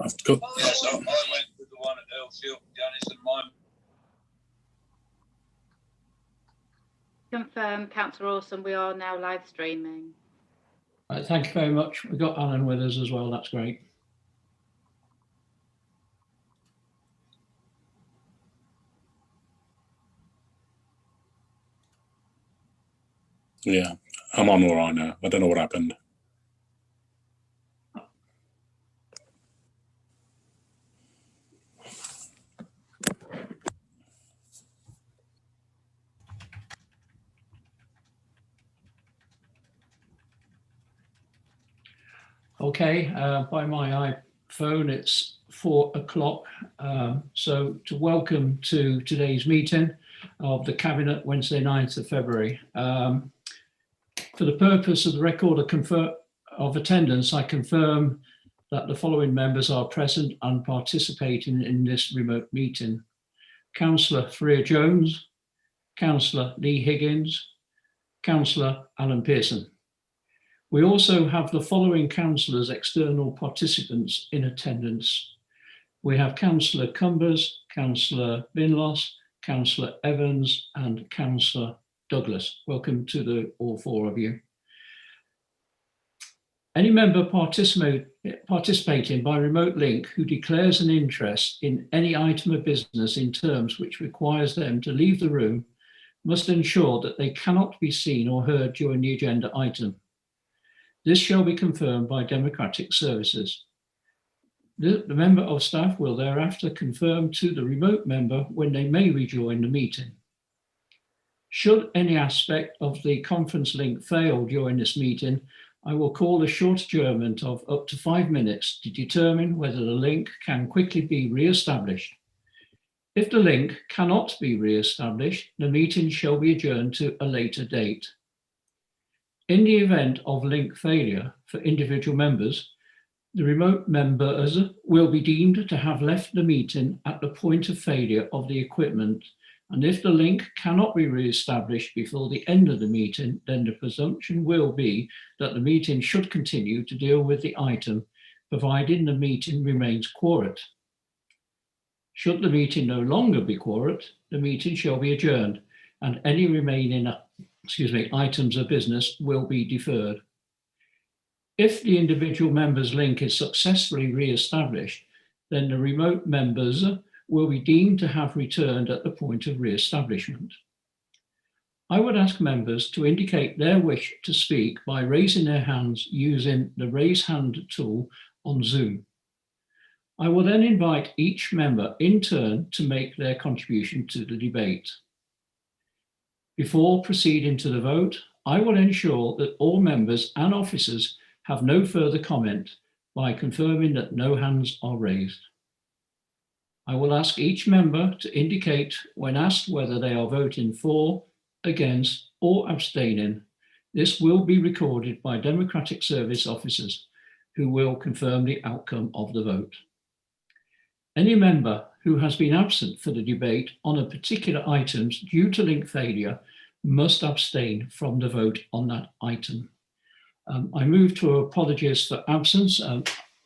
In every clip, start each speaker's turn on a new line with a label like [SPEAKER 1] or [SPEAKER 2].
[SPEAKER 1] I've got.
[SPEAKER 2] Yes, I went to the one at Earlshill, Janice, and mine.
[SPEAKER 3] Confirm, Councillor Orson, we are now live streaming.
[SPEAKER 4] Right, thank you very much. We've got Alan with us as well. That's great.
[SPEAKER 1] Yeah, I'm on all right now. I don't know what happened.
[SPEAKER 4] Okay, by my iPhone, it's 4 o'clock. So to welcome to today's meeting of the Cabinet, Wednesday, 9th of February. For the purpose of the record of attendance, I confirm that the following members are present and participating in this remote meeting. Councillor Freya Jones, Councillor Lee Higgins, Councillor Alan Pearson. We also have the following councillors, external participants in attendance. We have Councillor Cumbers, Councillor Binlos, Councillor Evans and Councillor Douglas. Welcome to all four of you. Any member participating by remote link who declares an interest in any item of business in terms which requires them to leave the room must ensure that they cannot be seen or heard during the agenda item. This shall be confirmed by Democratic Services. The member of staff will thereafter confirm to the remote member when they may rejoin the meeting. Should any aspect of the conference link fail during this meeting, I will call a short adjournment of up to 5 minutes to determine whether the link can quickly be re-established. If the link cannot be re-established, the meeting shall be adjourned to a later date. In the event of link failure for individual members, the remote members will be deemed to have left the meeting at the point of failure of the equipment. And if the link cannot be re-established before the end of the meeting, then the presumption will be that the meeting should continue to deal with the item, providing the meeting remains quorate. Should the meeting no longer be quorate, the meeting shall be adjourned and any remaining items of business will be deferred. If the individual member's link is successfully re-established, then the remote members will be deemed to have returned at the point of re-establishment. I would ask members to indicate their wish to speak by raising their hands using the raise hand tool on Zoom. I will then invite each member in turn to make their contribution to the debate. Before proceeding to the vote, I will ensure that all members and officers have no further comment by confirming that no hands are raised. I will ask each member to indicate when asked whether they are voting for, against, or abstaining. This will be recorded by Democratic Service officers who will confirm the outcome of the vote. Any member who has been absent for the debate on a particular item due to link failure must abstain from the vote on that item. I move to apologies for absence.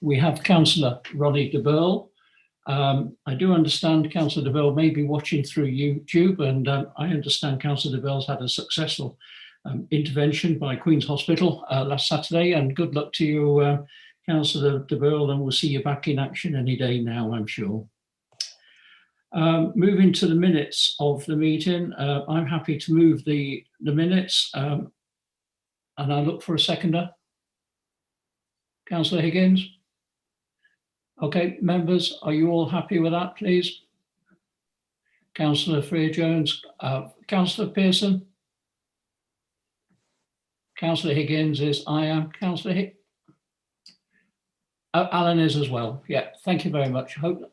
[SPEAKER 4] We have Councillor Ronnie de Burl. I do understand Councillor de Burl may be watching through YouTube, and I understand Councillor de Burl's had a successful intervention by Queen's Hospital last Saturday, and good luck to you, Councillor de Burl, and we'll see you back in action any day now, I'm sure. Moving to the minutes of the meeting, I'm happy to move the minutes, and I look for a seconder. Councillor Higgins? Okay, members, are you all happy with that, please? Councillor Freya Jones, Councillor Pearson? Councillor Higgins is, I am. Councillor Alan is as well. Yeah, thank you very much. Hope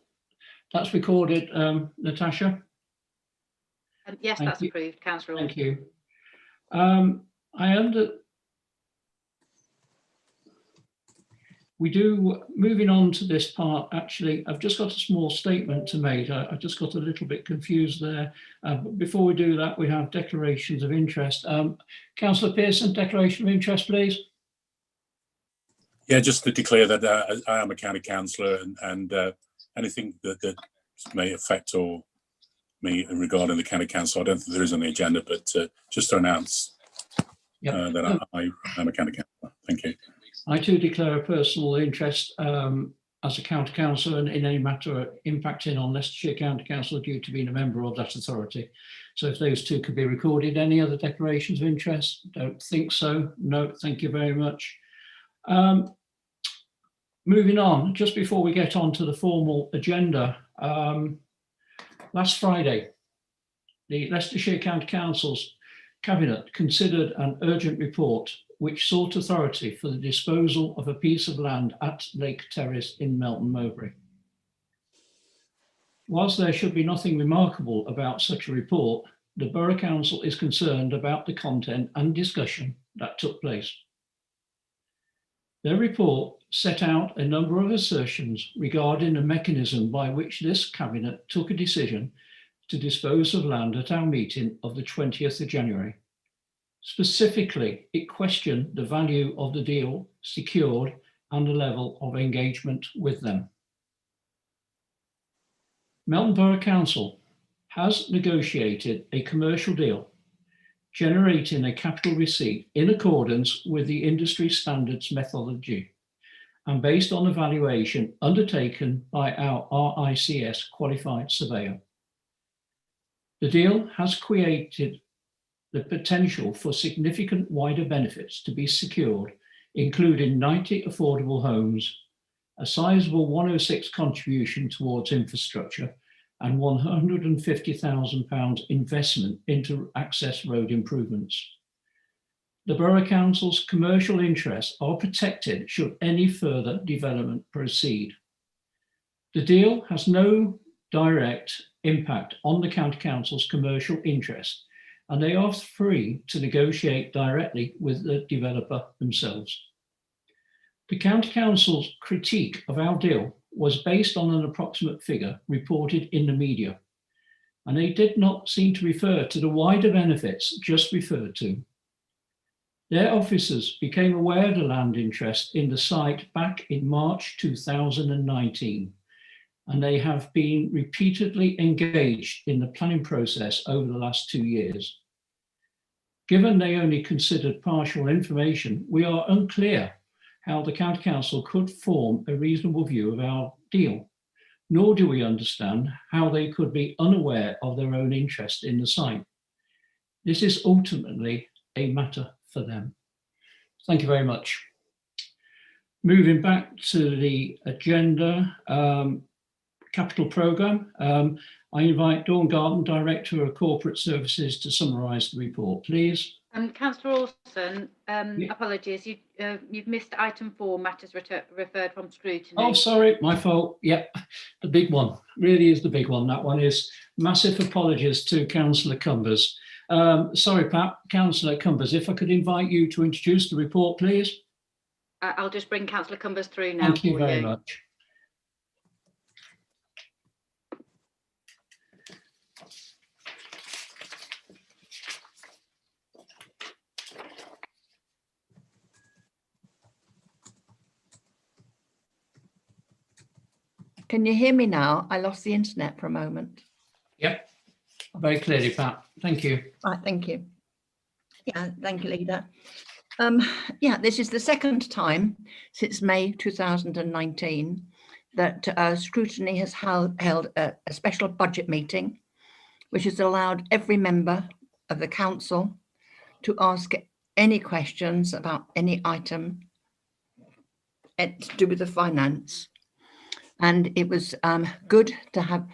[SPEAKER 4] that's recorded, Natasha.
[SPEAKER 3] Yes,
[SPEAKER 4] Thank
[SPEAKER 3] that's
[SPEAKER 4] you.
[SPEAKER 3] approved, Councillor.
[SPEAKER 4] Thank you. Moving on to this part, actually, I've just got a small statement to make. I just got a little bit confused there. But before we do that, we have declarations of interest. Councillor Pearson, declaration of interest, please.
[SPEAKER 1] Yeah, just to declare that I am a county councillor, and anything that may affect or me regarding the county council, I don't think there is on the agenda, but just to announce that I am a county councillor. Thank you.
[SPEAKER 4] I too declare a personal interest as a county councillor and in any matter impacting on Leicestershire County Council due to being a member of that authority. So if those two could be recorded, any other declarations of interest? Don't think so. No, thank you very much. Moving on, just before we get on to the formal agenda, last Friday, the Leicestershire County Council's Cabinet considered an urgent report which sought authority for the disposal of a piece of land at Lake Terrace in Melton Mowbray. Whilst there should be nothing remarkable about such a report, the Borough Council is concerned about the content and discussion that took place. Their report set out a number of assertions regarding the mechanism by which this Cabinet took a decision to dispose of land at our meeting of the 20th of January. Specifically, it questioned the value of the deal secured and the level of engagement with them. Melton Borough Council has negotiated a commercial deal generating a capital receipt in accordance with the industry standards methodology and based on a valuation undertaken by our RICS qualified surveyor. The deal has created the potential for significant wider benefits to be secured, including 90 affordable homes, a sizable 106 contribution towards infrastructure, and £150,000 investment into access road improvements. The Borough Council's commercial interests are protected should any further development proceed. The deal has no direct impact on the County Council's commercial interest, and they are free to negotiate directly with the developer themselves. The County Council's critique of our deal was based on an approximate figure reported in the media, and they did not seem to refer to the wider benefits just referred to. Their officers became aware of the land interest in the site back in March 2019, and they have been repeatedly engaged in the planning process over the last 2 years. Given they only considered partial information, we are unclear how the County Council could form a reasonable view of our deal, nor do we understand how they could be unaware of their own interest in the site. This is ultimately a matter for them. Thank you very much. Moving back to the agenda, capital programme, I invite Dawn Garden, Director of Corporate Services, to summarise the report, please.
[SPEAKER 3] Councillor Orson, apologies, you've missed item 4, matters referred from scrutiny.
[SPEAKER 4] Oh, sorry, my fault. Yep, the big one, really is the big one. That one is massive apologies to Councillor Cumbers. Sorry, Pat, Councillor Cumbers, if I could invite you to introduce the report, please.
[SPEAKER 3] I'll just bring Councillor Cumbers through now.
[SPEAKER 4] Thank you very much.
[SPEAKER 5] Can you hear me now? I lost the internet for a moment.
[SPEAKER 4] Yep, very clearly, Pat. Thank you.
[SPEAKER 5] Right, thank you. Yeah, thank you, Leader. Yeah, this is the second time since May 2019 that Scrutiny has held a special budget meeting, which has allowed every member of the council to ask any questions about any item to do with the finance. And it was good to have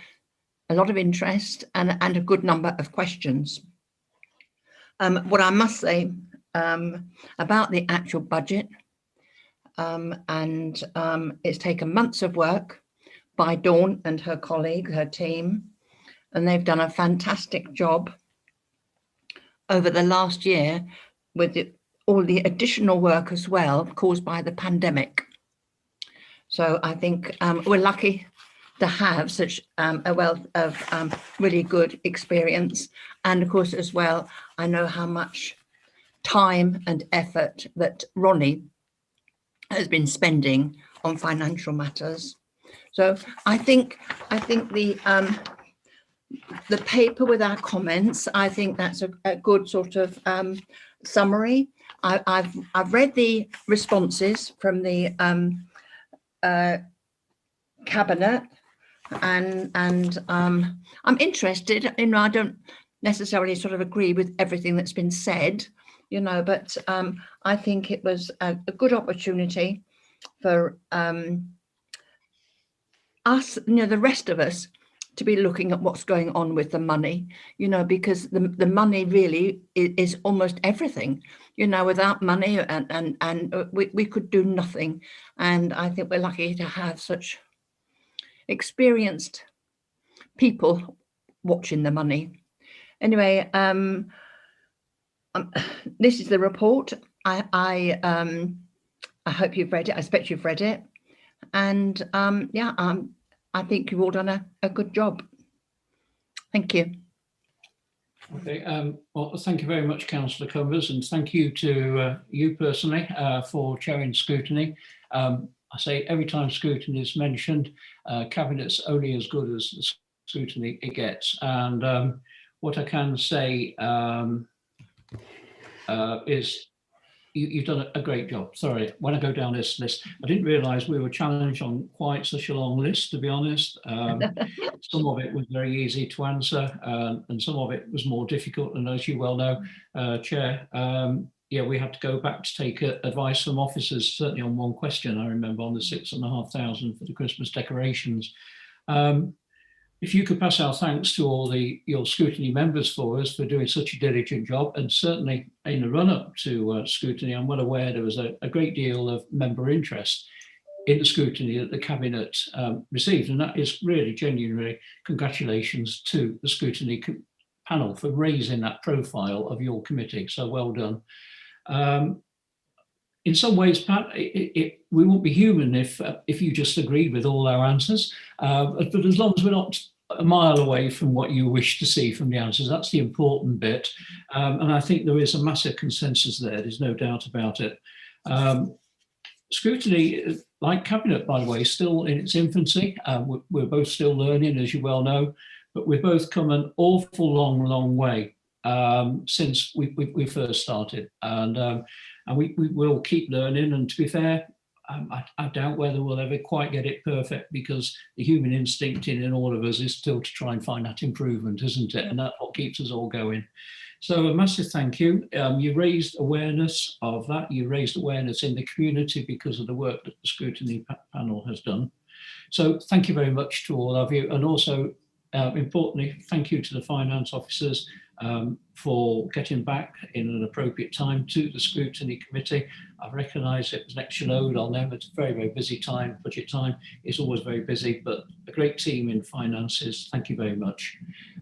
[SPEAKER 5] a lot of interest and a good number of questions. What I must say about the actual budget, it's taken months of work by Dawn and her colleague, her team, and they've done a fantastic job over the last year with all the additional work as well caused by the pandemic. So I think we're lucky to have such a wealth of really good experience. And of course, as well, I know how much time and effort that Ronnie has been spending on financial matters. So I think the paper with our comments, I think that's a good sort of summary. I've read the responses from the cabinet, and I'm interested. I don't necessarily sort of agree with everything that's been said, but I think it was a good opportunity for us, the rest of us, to be looking at what's going on with the money, because the money really is almost everything. Without money, and we could do nothing. And I think we're lucky to have such experienced people watching the money. Anyway, this is the report. I hope you've read it. I expect you've read it. And I think you've all done a good job. Thank you.
[SPEAKER 4] Okay. Well, thank you very much, Councillor Cumbers, and thank you to you personally for chairing scrutiny. I say every time scrutiny is mentioned, Cabinet's only as good as the scrutiny it gets. And what I can say is you've done a great job. Sorry, when I go down this list, I didn't realise we were challenged on quite such a long list, to be honest. Some of it was very easy to answer, and some of it was more difficult. And as you well know, Chair, we had to go back to take advice from officers, certainly on one question, I remember, on the 6,500 for the Christmas decorations. If you could pass our thanks to all your scrutiny members for us for doing such a diligent job, and certainly in the run-up to scrutiny, I'm well aware there was a great deal of member interest in the scrutiny that the Cabinet received, and that is really genuinely congratulations to the scrutiny panel for raising that profile of your committee. So well done. In some ways, Pat, we won't be human if you just agreed with all our answers. But as long as we're not a mile away from what you wish to see from the answers, that's the important bit. And I think there is a massive consensus there. There's no doubt about it. Scrutiny, like Cabinet, by the way, still in its infancy. We're both still learning, as you well know, but we've both come an awful long way since we first started. And we will keep learning. And to be fair, I doubt whether we'll ever quite get it perfect, because the human instinct in all of us is still to try and find that improvement, isn't it? And that's what keeps us all going. So a massive thank you. You raised awareness of that. You raised awareness in the community because of the work that the scrutiny panel has done. So thank you very much to all of you. And also, importantly, thank you to the finance officers for getting back in an appropriate time to the scrutiny committee. I recognise it was an extra load on them. It's a very busy time. Budget time is always very busy, but a great team in finances. Thank you very much.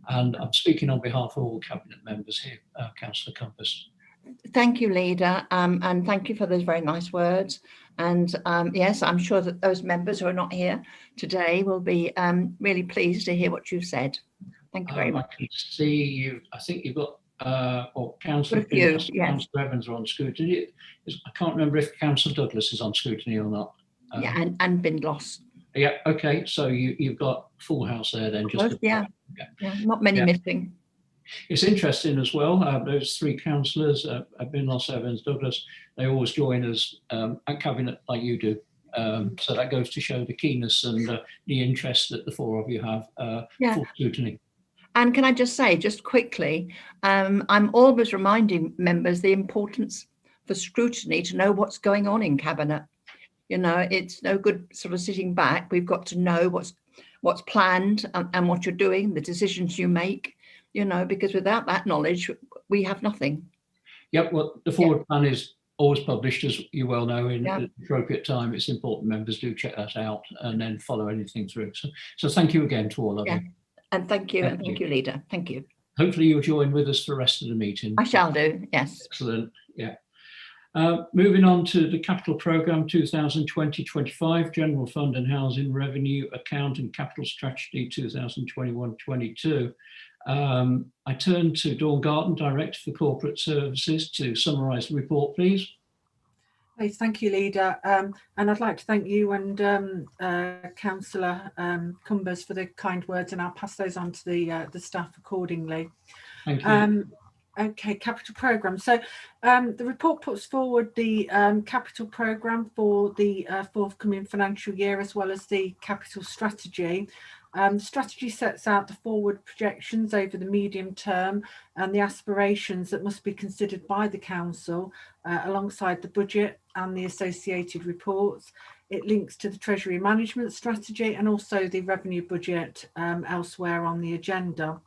[SPEAKER 4] And I'm speaking on behalf of all Cabinet members here, Councillor Cumbers.
[SPEAKER 5] Thank you, Leader, and thank you for those very nice words. And yes, I'm sure that those members who are not here today will be really pleased to hear what you've said. Thank you very much.
[SPEAKER 4] I can see you. I think you've got Councillor Evans are on scrutiny. I can't remember if Councillor Douglas is on scrutiny or not.
[SPEAKER 5] Yeah, and Bindloss.
[SPEAKER 4] Yeah. Okay. So you've got full house there then. Just
[SPEAKER 5] yeah, not many missing.
[SPEAKER 4] It's interesting as well. Those three councillors, Bindloss, Evans, Douglas, they always join us at Cabinet like you do. So that goes to show the keenness and the interest that the four of you have for scrutiny.
[SPEAKER 5] And can I just say, just quickly, I'm always reminding members the importance for scrutiny to know what's going on in Cabinet. It's no good sort of sitting back. We've got to know what's planned and what you're doing, the decisions you make, because without that knowledge, we have nothing.
[SPEAKER 4] Yep. Well, the forward plan is always published, as you well know, in the appropriate time. It's important members do check that out and then follow anything through. So thank you again to all of you.
[SPEAKER 5] And thank you, Leader. Thank you.
[SPEAKER 4] Hopefully you'll join with us for the rest of the meeting.
[SPEAKER 5] I shall do, yes.
[SPEAKER 4] Excellent, yeah. Moving on to the capital programme 2020-25, General Fund and Housing Revenue Account and Capital Strategy 2021-22. I turn to Dawn Garton, Director for Corporate Services, to summarise the report, please.
[SPEAKER 6] Okay, thank you, Leader. And I'd like to thank you and Councillor Cumbers for the kind words, and I'll pass those on to the staff accordingly.
[SPEAKER 4] Thank you.
[SPEAKER 6] Okay, capital programme. So the report puts forward the capital programme for the forthcoming financial year, as well as the capital strategy. The strategy sets out the forward projections over the medium term and the aspirations that must be considered by the council alongside the budget and the associated reports. It links to the Treasury Management Strategy and also the revenue budget elsewhere on the agenda.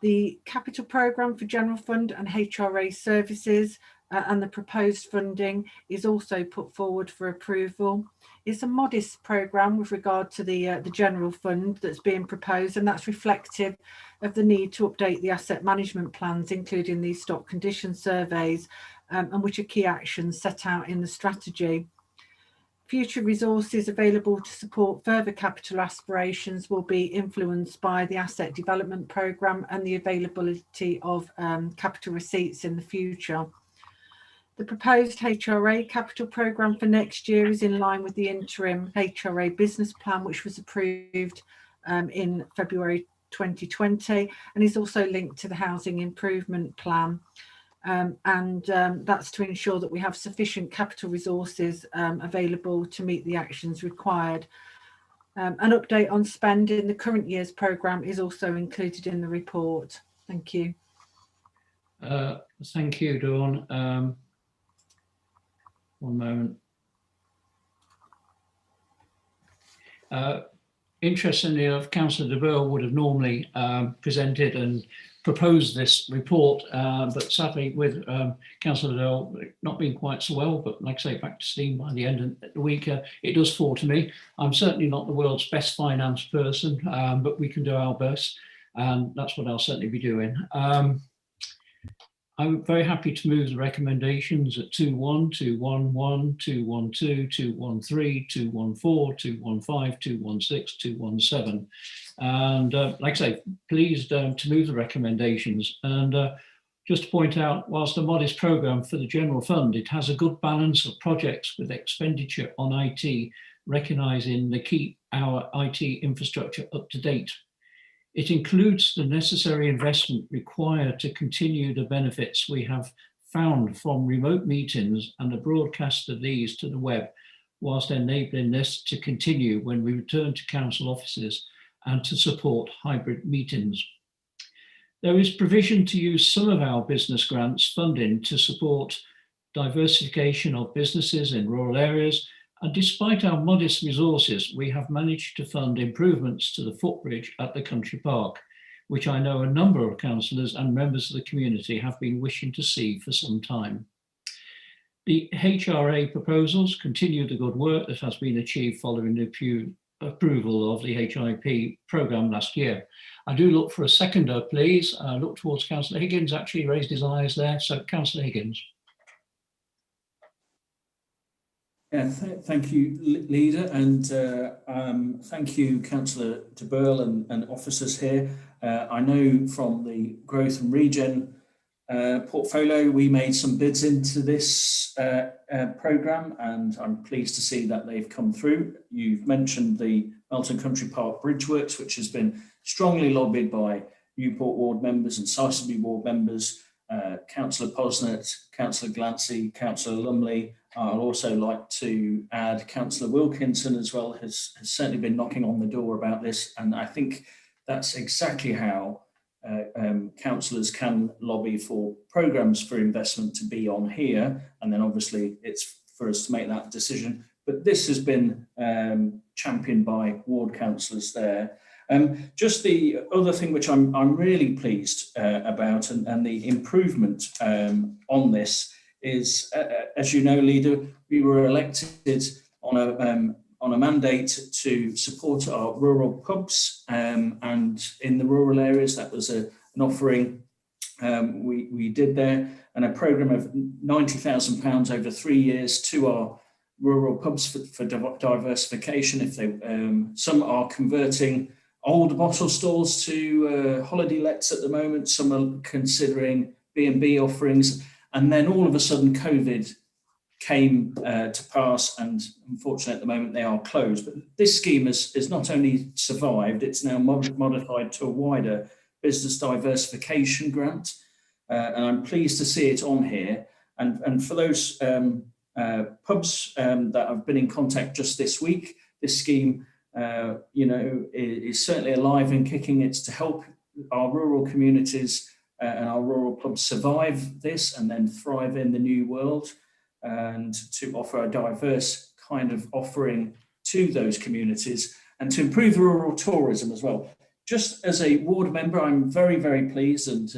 [SPEAKER 6] The capital programme for General Fund and HRA services and the proposed funding is also put forward for approval. It's a modest programme with regard to the General Fund that's being proposed, and that's reflective of the need to update the asset management plans, including these stock condition surveys, and which are key actions set out in the strategy. Future resources available to support further capital aspirations will be influenced by the asset development programme and the availability of capital receipts in the future. The proposed HRA capital programme for next year is in line with the interim HRA business plan, which was approved in February 2020, and is also linked to the housing improvement plan. That's to ensure that we have sufficient capital resources available to meet the actions required. An update on spend in the current year's programme is also included in the report. Thank you.
[SPEAKER 4] Thank you, Dawn. One moment. Interestingly enough, Councillor de Boer would have normally presented and proposed this report, but sadly with Councillor Dell not being quite so well, but like I say, back to steam by the end of the week, it does fall to me. I'm certainly not the world's best finance person, but we can do our best, and that's what I'll certainly be doing. I'm very happy to move the recommendations at 2.1, 2.11, 2.12, 2.13, 2.14, 2.15, 2.16, 2.17. And like I say, pleased to move the recommendations. And just to point out, whilst a modest programme for the General Fund, it has a good balance of projects with expenditure on IT, recognising the keep our IT infrastructure up to date. It includes the necessary investment required to continue the benefits we have found from remote meetings and the broadcast of these to the web, whilst enabling this to continue when we return to council offices and to support hybrid meetings. There is provision to use some of our business grants funding to support diversification of businesses in rural areas. And despite our modest resources, we have managed to fund improvements to the footbridge at the country park, which I know a number of councillors and members of the community have been wishing to see for some time. The HRA proposals continue the good work that has been achieved following the approval of the HIP programme last year. I do look for a seconder, please. I look towards Councillor Higgins, actually raised his eyes there. So Councillor Higgins.
[SPEAKER 7] Yeah, thank you, Leader, and thank you, Councillor de Boer and officers here. I know from the Growth and Regen portfolio, we made some bids into this programme, and I'm pleased to see that they've come through. You've mentioned the Melton Country Park Bridge Works, which has been strongly lobbied by Newport Ward members and Siseby Ward members, Councillor Posnett, Councillor Glancy, Councillor Lumley. I'd also like to add Councillor Wilkinson as well, has certainly been knocking on the door about this. And I think that's exactly how councillors can lobby for programmes for investment to be on here. And then obviously it's for us to make that decision. But this has been championed by ward councillors there. Just the other thing which I'm really pleased about and the improvement on this is, as you know, Leader, we were elected on a mandate to support our rural pubs, and in the rural areas that was an offering we did there, and a programme of £90,000 over 3 years to our rural pubs for diversification. If they some are converting old bottle stores to holiday lets at the moment, some are considering B&B offerings. And then all of a sudden COVID came to pass, and unfortunately at the moment they are closed. But this scheme has not only survived, it's now modified to a wider business diversification grant, and I'm pleased to see it on here. And for those pubs that have been in contact just this week, this scheme is certainly alive and kicking. It's to help our rural communities and our rural pubs survive this and then thrive in the new world, and to offer a diverse kind of offering to those communities and to improve rural tourism as well. Just as a ward member, I'm very, very pleased, and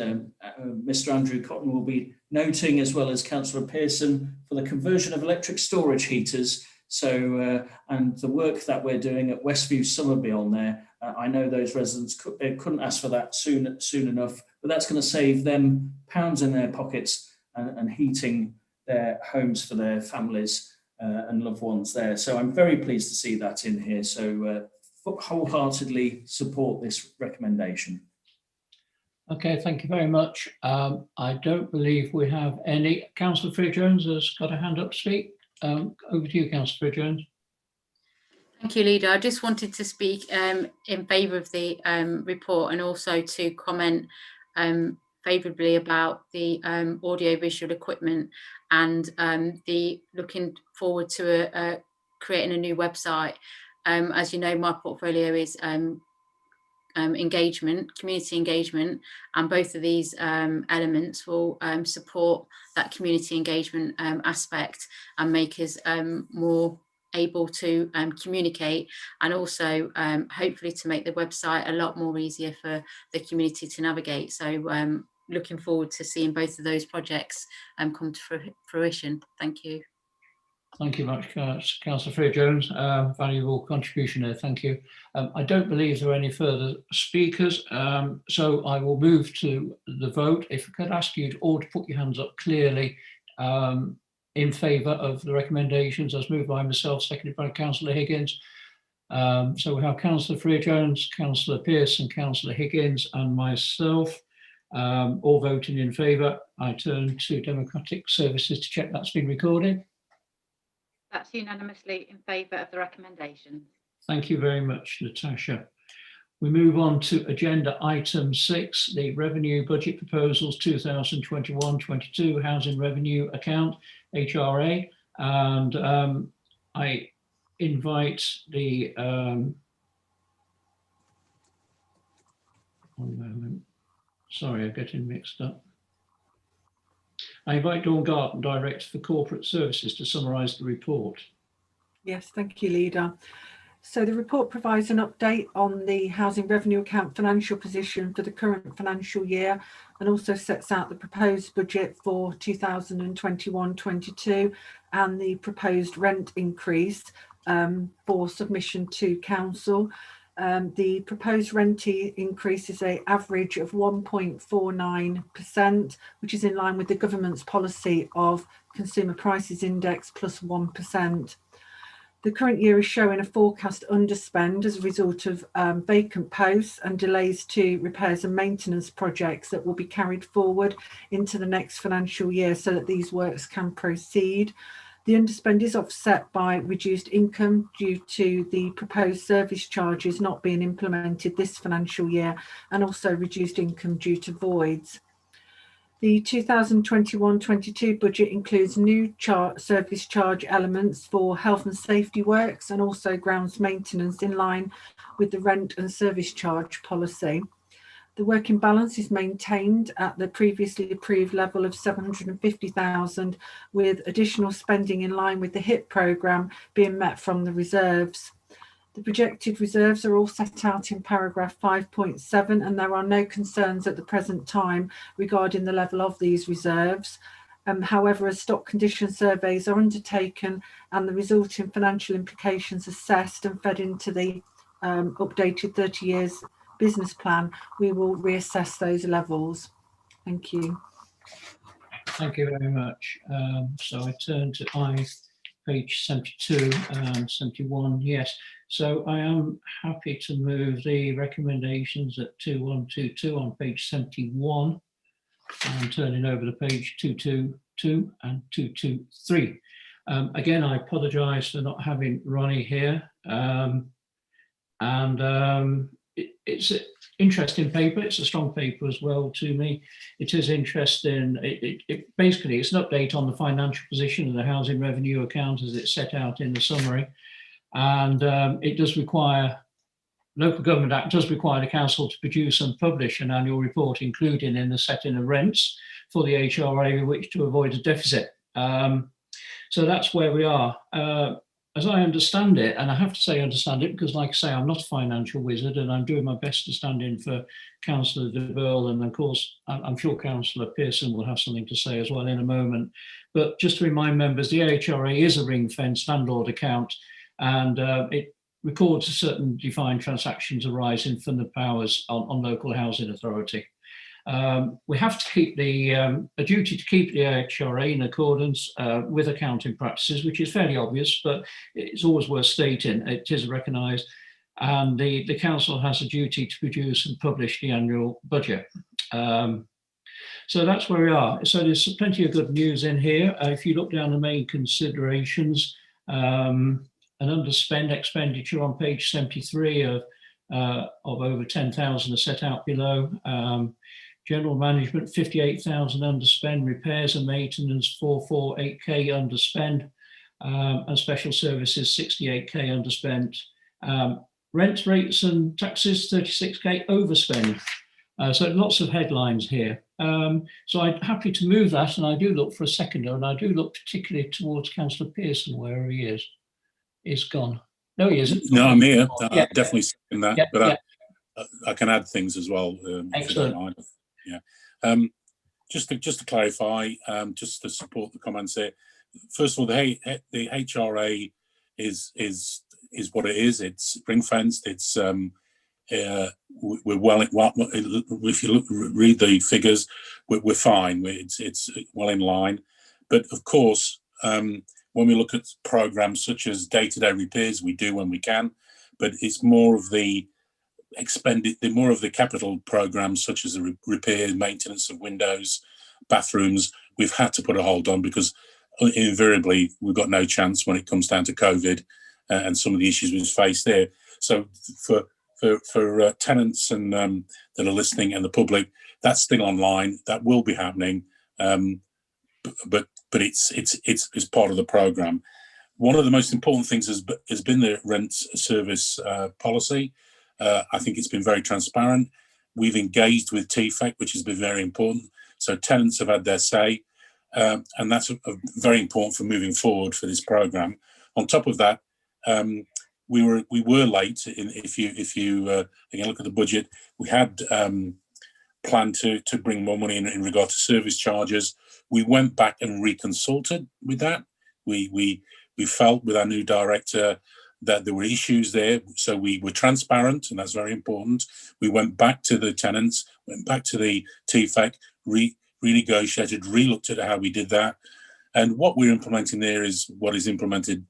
[SPEAKER 7] Mr. Andrew Cotton will be noting, as well as Councillor Pearson, for the conversion of electric storage heaters. So, and the work that we're doing at Westview Somerby on there, I know those residents couldn't ask for that soon enough, but that's going to save them pounds in their pockets and heating their homes for their families and loved ones there. So I'm very pleased to see that in here. So wholeheartedly support this recommendation.
[SPEAKER 4] Okay, thank you very much. I don't believe we have any. Councillor Freer-Jones has got a hand up to speak. Over to you, Councillor Freer-Jones.
[SPEAKER 8] Thank you, Leader. I just wanted to speak in favour of the report, and also to comment favourably about the audio-visual equipment, and the looking forward to creating a new website. As you know, my portfolio is engagement, community engagement, and both of these elements will support that community engagement aspect and make us more able to communicate, and also hopefully to make the website a lot more easier for the community to navigate. So looking forward to seeing both of those projects come to fruition. Thank you.
[SPEAKER 4] Thank you much, Councillor Freer-Jones. Valuable contribution there. Thank you. I don't believe there are any further speakers, so I will move to the vote. If I could ask you all to put your hands up clearly in favour of the recommendations as moved by myself, seconded by Councillor Higgins. So we have Councillor Freer-Jones, Councillor Pearson, Councillor Higgins and myself all voting in favour. I turn to Democratic Services to check that's been recorded.
[SPEAKER 3] That's unanimously in favour of the recommendations.
[SPEAKER 4] Thank you very much, Natasha. We move on to agenda item 6, the revenue budget proposals 2021-22 housing revenue account, HRA. And I invite the, one moment, sorry, I'm getting mixed up. I invite Dawn Garton, Director for Corporate Services, to summarise the report.
[SPEAKER 6] Yes, thank you, Leader. So the report provides an update on the housing revenue account financial position for the current financial year, and also sets out the proposed budget for 2021-22 and the proposed rent increase for submission to council. The proposed rent increase is an average of 1.49%, which is in line with the government's policy of consumer prices index plus 1%. The current year is showing a forecast underspend as a result of vacant posts and delays to repairs and maintenance projects that will be carried forward into the next financial year so that these works can proceed. The underspend is offset by reduced income due to the proposed service charges not being implemented this financial year, and also reduced income due to voids. The 2021-22 budget includes new service charge elements for health and safety works and also grounds maintenance in line with the rent and service charge policy. The working balance is maintained at the previously approved level of 750,000, with additional spending in line with the HIP programme being met from the reserves. The projected reserves are all set out in paragraph 5.7, and there are no concerns at the present time regarding the level of these reserves. However, as stock condition surveys are undertaken and the resulting financial implications assessed and fed into the updated 30 years business plan, we will reassess those levels. Thank you.
[SPEAKER 4] Thank you very much. So I turn to page 72 and 71. Yes, so I am happy to move the recommendations at 2122 on page 71. I'm turning over to page 222 and 223. Again, I apologise for not having Ronnie here. It's an interesting paper. It's a strong paper as well to me. It is interesting. Basically, it's an update on the financial position of the housing revenue account as it's set out in the summary. And it does require, Local Government Act does require the council to produce and publish an annual report, including in the setting of rents for the HRA, in which to avoid a deficit. So that's where we are. As I understand it, and I have to say understand it because, like I say, I'm not a financial wizard and I'm doing my best to stand in for Councillor de Burgh, and of course, I'm sure Councillor Pearson will have something to say as well in a moment. But just to remind members, the HRA is a ring-fenced landlord account, and it records certain defined transactions arising from the powers on local housing authority. We have to keep a duty to keep the HRA in accordance with accounting practices, which is fairly obvious, but it's always worth stating. It is recognised, and the council has a duty to produce and publish the annual budget. So that's where we are. So there's plenty of good news in here. If you look down the main considerations, an underspend expenditure on page 73 of over 10,000 are set out below. General management, 58,000 underspend, repairs and maintenance, 448k underspend, and special services, 68k underspent. Rents, rates and taxes, 36k overspend. So lots of headlines here. So I'm happy to move that, and I do look for a seconder, and I do look particularly towards Councillor Pearson, wherever he is. He's gone. No, he isn't.
[SPEAKER 1] No, I'm here.
[SPEAKER 4] Yeah,
[SPEAKER 1] definitely second that,
[SPEAKER 4] yeah,
[SPEAKER 1] but
[SPEAKER 4] yeah.
[SPEAKER 1] I can add things as well. If you don't mind. Yeah. Just to clarify, just to support the comments here. First of all, the HRA is what it is. It's ring fenced. It's we're well. If you read the figures, we're fine. It's well in line. But of course, when we look at programs such as day-to-day repairs, we do when we can. But it's more of the more of the capital programs such as the repair, maintenance of windows, bathrooms, we've had to put a hold on because invariably we've got no chance when it comes down to COVID and some of the issues we've faced there. So for tenants and that are listening and the public, that's still online. That will be happening, but it's part of the program. One of the most important things has been the rent service policy. I think it's been very transparent. We've engaged with TFEC, which has been very important. So tenants have had their say, and that's very important for moving forward for this program. On top of that, we were late. If you again look at the budget, we had planned to bring more money in regard to service charges. We went back and reconsulted with that. We felt with our new director that there were issues there, so we were transparent, and that's very important. We went back to the tenants, went back to the TFEC, renegotiated, re-looked at how we did that, and what we're implementing there is what is implemented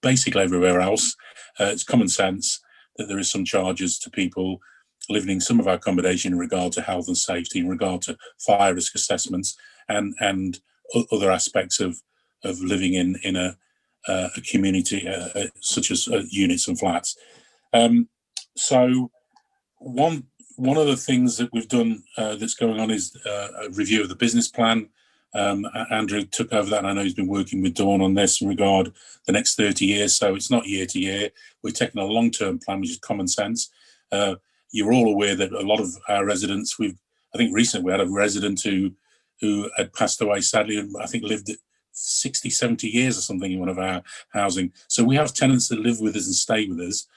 [SPEAKER 1] basically everywhere else. It's common sense that there is some charges to people living in some of our accommodation in regard to health and safety, in regard to fire risk assessments, and other aspects of living in a community such as units and flats. So one of the things that we've done that's going on is a review of the business plan. Andrew took over that, and I know he's been working with Dawn on this in regard the next 30 years. So it's not year to year. We're taking a long-term plan, which is common sense. You're all aware that a lot of our residents, I think recently we had a resident who had passed away sadly, and I think lived 60, 70 years or something in one of our housing. So we have tenants that live with us and stay with us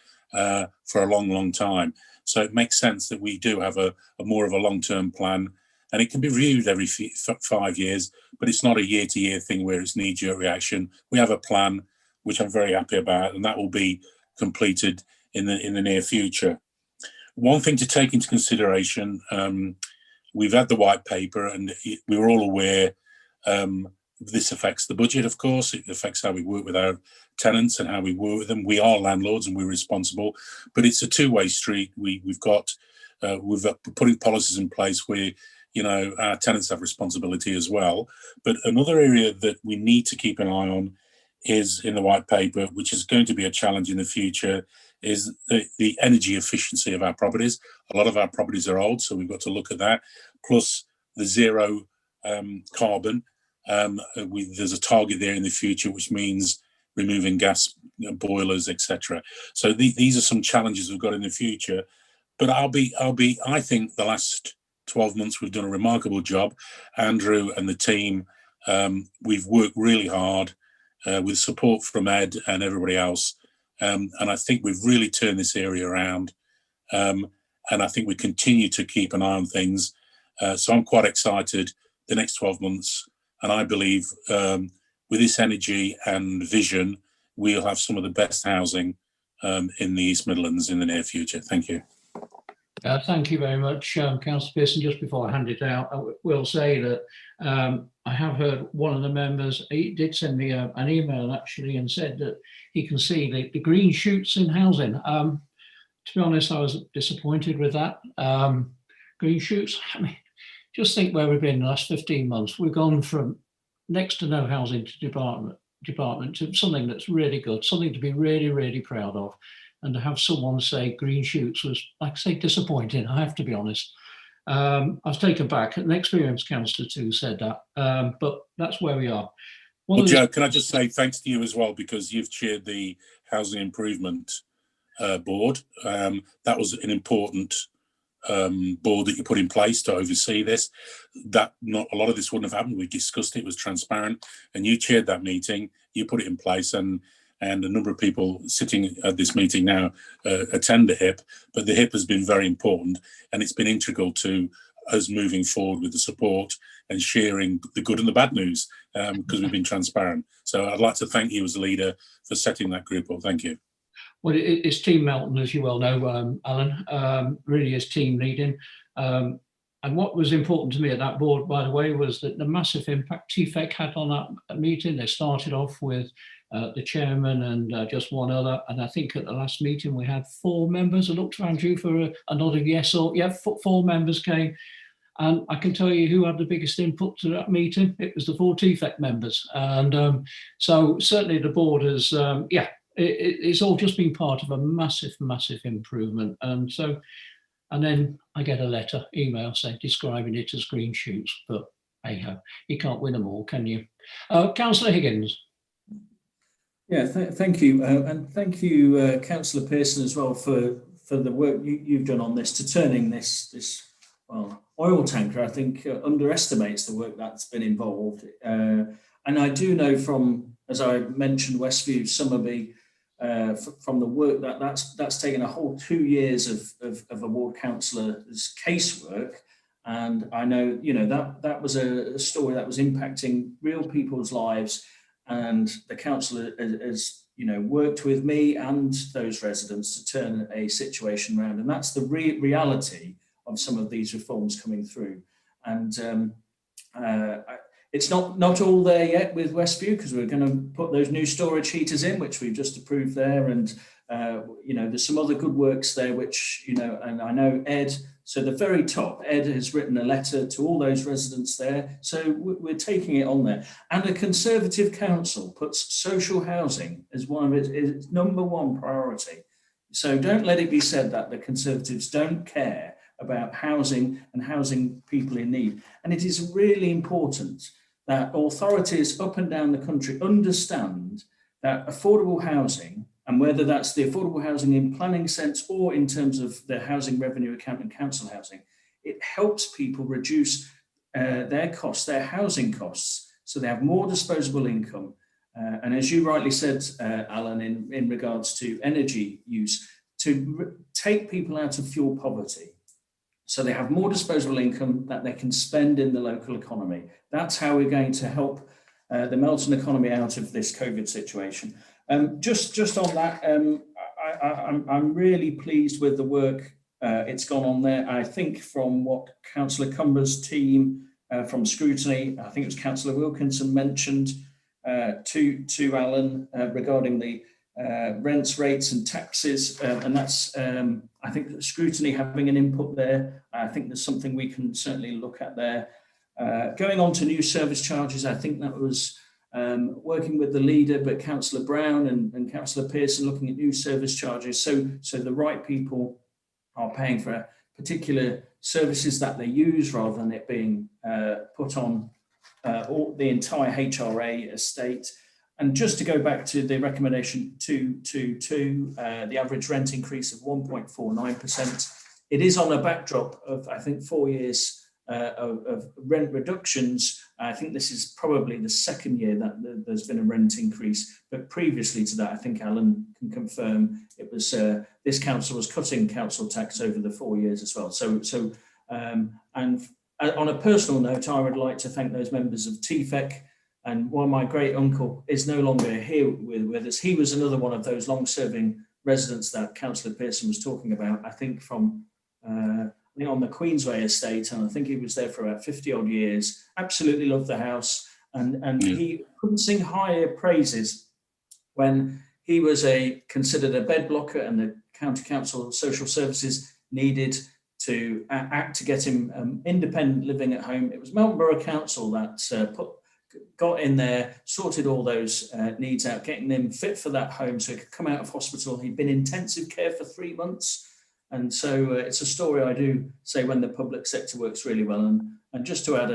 [SPEAKER 1] for a long, long time. So it makes sense that we do have a more of a long-term plan, and it can be reviewed every 5 years, but it's not a year-to-year thing where it's knee-jerk reaction. We have a plan, which I'm very happy about, and that will be completed in the near future. One thing to take into consideration, we've had the white paper, and we were all aware this affects the budget, of course. It affects how we work with our tenants and how we work with them. We are landlords and we're responsible, but it's a two-way street. We're putting policies in place where our tenants have responsibility as well. But another area that we need to keep an eye on is in the white paper, which is going to be a challenge in the future, is the energy efficiency of our properties. A lot of our properties are old, so we've got to look at that. Plus the zero carbon. There's a target there in the future, which means removing gas boilers, etc. So these are some challenges we've got in the future. But I think the last 12 months we've done a remarkable job. Andrew and the team, we've worked really hard with support from Ed and everybody else. And I think we've really turned this area around. And I think we continue to keep an eye on things. So I'm quite excited the next 12 months. And I believe with this energy and vision, we'll have some of the best housing in the East Midlands in the near future. Thank you.
[SPEAKER 4] Thank you very much, Councillor Pearson. Just before I hand it out, I will say that I have heard one of the members, he did send me an email actually and said that he can see the green shoots in housing. To be honest, I was disappointed with that. Green shoots, I mean, just think where we've been in the last 15 months. We've gone from next to no housing to department to something that's really good, something to be really, really proud of. And to have someone say green shoots was, like I say, disappointing, I have to be honest. I was taken back. An experienced councillor too said that, but that's where we are.
[SPEAKER 1] Well, Joe, can I just say thanks to you as well, because you've chaired the Housing Improvement Board. That was an important board that you put in place to oversee this. That not a lot of this wouldn't have happened. We discussed it, it was transparent, and you chaired that meeting. You put it in place, and a number of people sitting at this meeting now attend the HIP. But the HIP has been very important, and it's been integral to us moving forward with the support and sharing the good and the bad news, because we've been transparent. So I'd like to thank you as a leader for setting that group up. Thank you.
[SPEAKER 4] Well, it's Team Melton, as you well know, Alan, really is team leading. And what was important to me at that board, by the way, was that the massive impact TFEC had on that meeting. They started off with the chairman and just one other. And I think at the last meeting, we had 4 members. I looked to Andrew for a nod of yes, or yeah, 4 members came. And I can tell you who had the biggest input to that meeting. It was the 4 TFEC members. And so certainly the board has, it's all just been part of a massive, massive improvement. And so, and then I get a email saying, describing it as green shoots, but hey, you can't win them all, can you? Councillor Higgins.
[SPEAKER 7] Yeah, thank you. And thank you, Councillor Pearson, as well, for the work you've done on this, to turning this oil tanker, I think, underestimates the work that's been involved. And I do know from, as I mentioned, Westview, Somerby, from the work that's taken a whole 2 years of a ward councillor's casework. And I know, that was a story that was impacting real people's lives. And the councillor has, worked with me and those residents to turn a situation around. And that's the reality of some of these reforms coming through. And it's not all there yet with Westview, because we're going to put those new storage heaters in, which we've just approved there. And, there's some other good works there, which, and I know Ed, so the very top, Ed has written a letter to all those residents there. So we're taking it on there. And the Conservative Council puts social housing as one of its number 1 priority. So don't let it be said that the Conservatives don't care about housing and housing people in need. And it is really important that authorities up and down the country understand that affordable housing, and whether that's the affordable housing in planning sense or in terms of the housing revenue account and council housing, it helps people reduce their costs, their housing costs, so they have more disposable income. And as you rightly said, Alan, in regards to energy use, to take people out of fuel poverty, so they have more disposable income that they can spend in the local economy. That's how we're going to help the Melton economy out of this COVID situation. Just on that, I'm really pleased with the work it's gone on there. I think from what Councillor Cumber's team from Scrutiny, I think it was Councillor Wilkinson mentioned to Alan regarding the rents, rates and taxes, and that's, I think that scrutiny having an input there. I think there's something we can certainly look at there. Going on to new service charges, I think that was working with the leader, but Councillor Brown and Councillor Pearson looking at new service charges. So the right people are paying for particular services that they use rather than it being put on all the entire HRA estate. And just to go back to the recommendation 222, the average rent increase of 1.49%, it is on a backdrop of, I think, 4 years of rent reductions. I think this is probably the second year that there's been a rent increase, but previously to that, I think Alan can confirm it was this council was cutting council tax over the 4 years as well. And on a personal note, I would like to thank those members of TFEC. And while my great uncle is no longer here with us, he was another one of those long-serving residents that Councillor Pearson was talking about. I think from on the Queensway estate, and I think he was there for about 50 odd years. Absolutely loved the house, and he couldn't sing higher praises when he was considered a bed blocker, and the County Council Social Services needed to act to get him independent living at home. It was Melbourne Borough Council that got in there, sorted all those needs out, getting him fit for that home so he could come out of hospital. He'd been in intensive care for 3 months. And so it's a story I do say when the public sector works really well. And just to add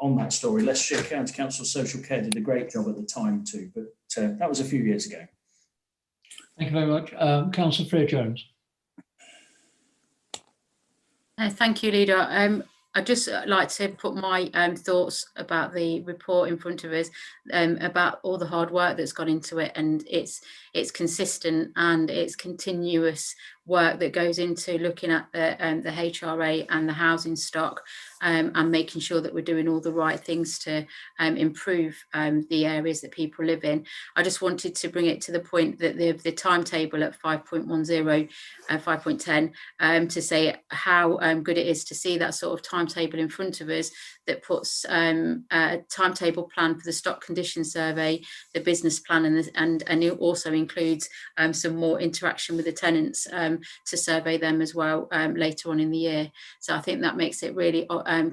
[SPEAKER 7] on that story, Leicestershire County Council Social Care did a great job at the time too, but that was a few years ago.
[SPEAKER 4] Thank you very much. Councillor Freer-Jones.
[SPEAKER 8] Thank you, Leader. I'd just like to put my thoughts about the report in front of us, about all the hard work that's gone into it, and it's consistent and it's continuous work that goes into looking at the HRA and the housing stock, and making sure that we're doing all the right things to improve the areas that people live in. I just wanted to bring it to the point that the timetable at 5.10, 5.10, to say how good it is to see that sort of timetable in front of us that puts a timetable plan for the stock condition survey, the business plan, and it also includes some more interaction with the tenants to survey them as well later on in the year. So I think that makes it really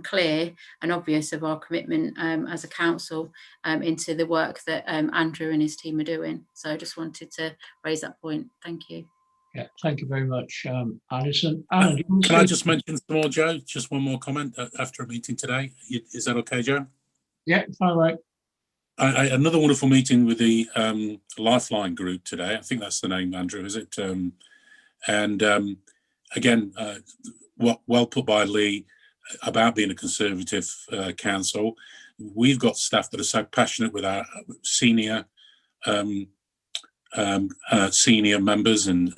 [SPEAKER 8] clear and obvious of our commitment as a council into the work that Andrew and his team are doing. So I just wanted to raise that point. Thank you.
[SPEAKER 4] Yeah, thank you very much, Alison. Alan,
[SPEAKER 1] can I just mention some more, Joe? Just one more comment after a meeting today. Is that okay, Joe?
[SPEAKER 4] Yeah, all right.
[SPEAKER 1] Another wonderful meeting with the Lifeline group today. I think that's the name, Andrew, is it? Again, well put by Lee about being a Conservative council. We've got staff that are so passionate with our senior members and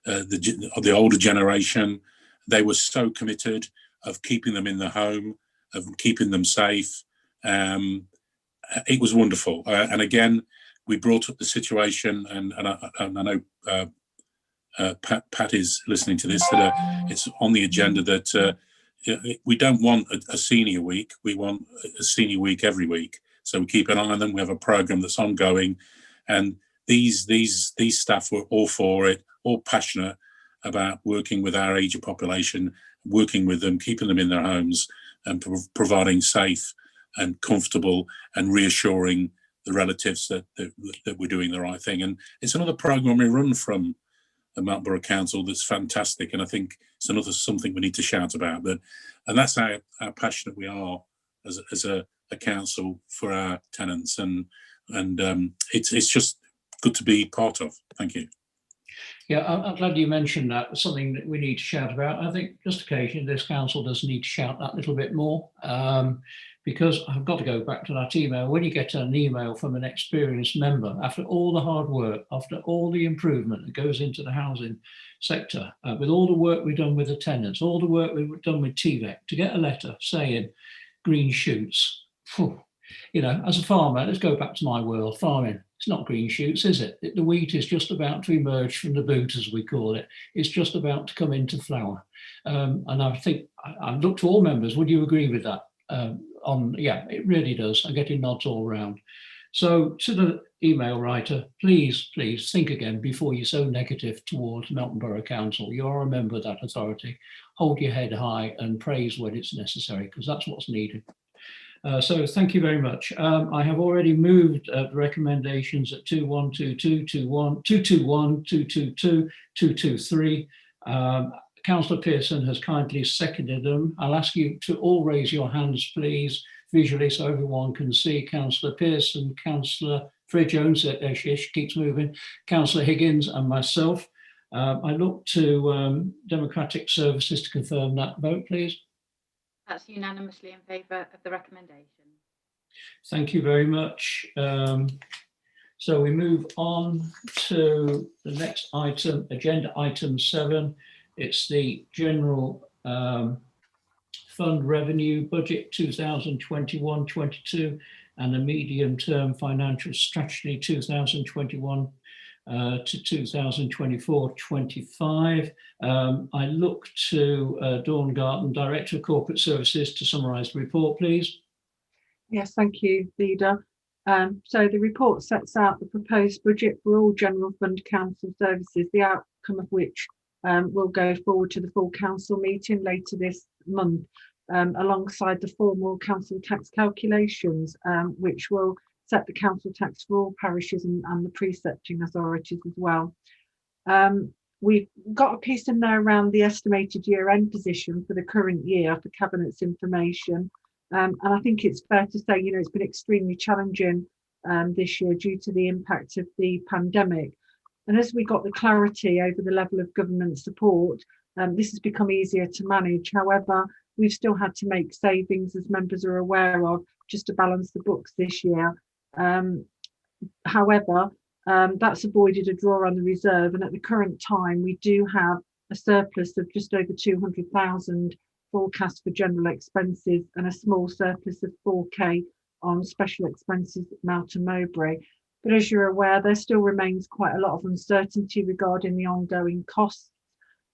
[SPEAKER 1] the older generation. They were so committed of keeping them in the home, of keeping them safe. It was wonderful. And again, we brought up the situation, and I know Pat is listening to this, that it's on the agenda that we don't want a senior week. We want a senior week every week. So we keep an eye on them. We have a program that's ongoing, and these staff were all for it, all passionate about working with our aged population, working with them, keeping them in their homes, and providing safe and comfortable and reassuring the relatives that we're doing the right thing. And it's another program we run from the Mount Borough Council that's fantastic, and I think it's another something we need to shout about. And that's how passionate we are as a council for our tenants, and it's just good to be part of. Thank you.
[SPEAKER 4] Yeah, I'm glad you mentioned that. It's something that we need to shout about. I think just occasionally this council does need to shout that little bit more, because I've got to go back to that email. When you get an email from an experienced member, after all the hard work, after all the improvement that goes into the housing sector, with all the work we've done with the tenants, all the work we've done with TVEC, to get a letter saying green shoots, you know, as a farmer, let's go back to my world, farming. It's not green shoots, is it? The wheat is just about to emerge from the boot, as we call it. It's just about to come into flower. And I think, I look to all members, would you agree with that? Yeah, it really does. I'm getting nods all around. So to the email writer, please think again before you're so negative towards Melton Borough Council. You are a member of that authority. Hold your head high and praise when it's necessary, because that's what's needed. So thank you very much. I have already moved the recommendations at 2122, 221, 222, 223. Councillor Pearson has kindly seconded them. I'll ask you to all raise your hands, please, visually, so everyone can see. Councillor Pearson, Councillor Fred Jones, Shish keeps moving, Councillor Higgins and myself. I look to Democratic Services to confirm that vote, please.
[SPEAKER 3] That's unanimously in favour of the recommendation.
[SPEAKER 4] Thank you very much. So we move on to the next item, agenda item 7. It's the general fund revenue budget 2021-22 and the medium-term financial strategy 2021 to 2024-25. I look to Dawn Garton, Director of Corporate Services, to summarise the report, please.
[SPEAKER 6] Yes, thank you, Leader. So the report sets out the proposed budget for all general fund council services, the outcome of which will go forward to the full council meeting later this month, alongside the formal council tax calculations, which will set the council tax for all parishes and the precepting authorities as well. We've got a piece in there around the estimated year-end position for the current year for Cabinet's information. And I think it's fair to say, you know, it's been extremely challenging this year due to the impact of the pandemic. And as we got the clarity over the level of government support, this has become easier to manage. However, we've still had to make savings, as members are aware of, just to balance the books this year. However, that's avoided a draw on the reserve, and at the current time we do have a surplus of just over 200,000 forecast for general expenses and a small surplus of 4k on special expenses at Melton Mowbray. But as you're aware, there still remains quite a lot of uncertainty regarding the ongoing costs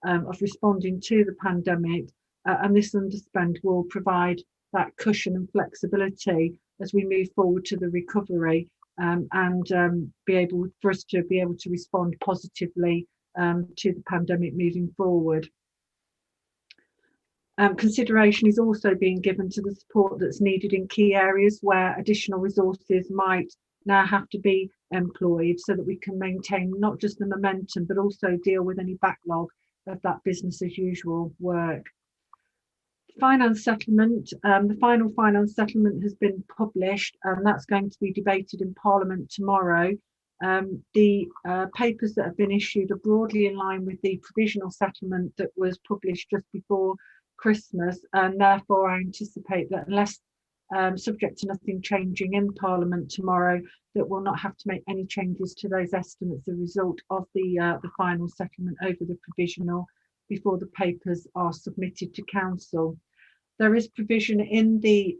[SPEAKER 6] of responding to the pandemic, and this underspend will provide that cushion and flexibility as we move forward to the recovery, and be able for us to be able to respond positively to the pandemic moving forward. Consideration is also being given to the support that's needed in key areas where additional resources might now have to be employed, so that we can maintain not just the momentum but also deal with any backlog of that business as usual work. Finance settlement, the final finance settlement has been published, and that's going to be debated in Parliament tomorrow. The papers that have been issued are broadly in line with the provisional settlement that was published just before Christmas, and therefore I anticipate that unless subject to nothing changing in Parliament tomorrow, that we'll not have to make any changes to those estimates as a result of the final settlement over the provisional before the papers are submitted to Council. There is provision in the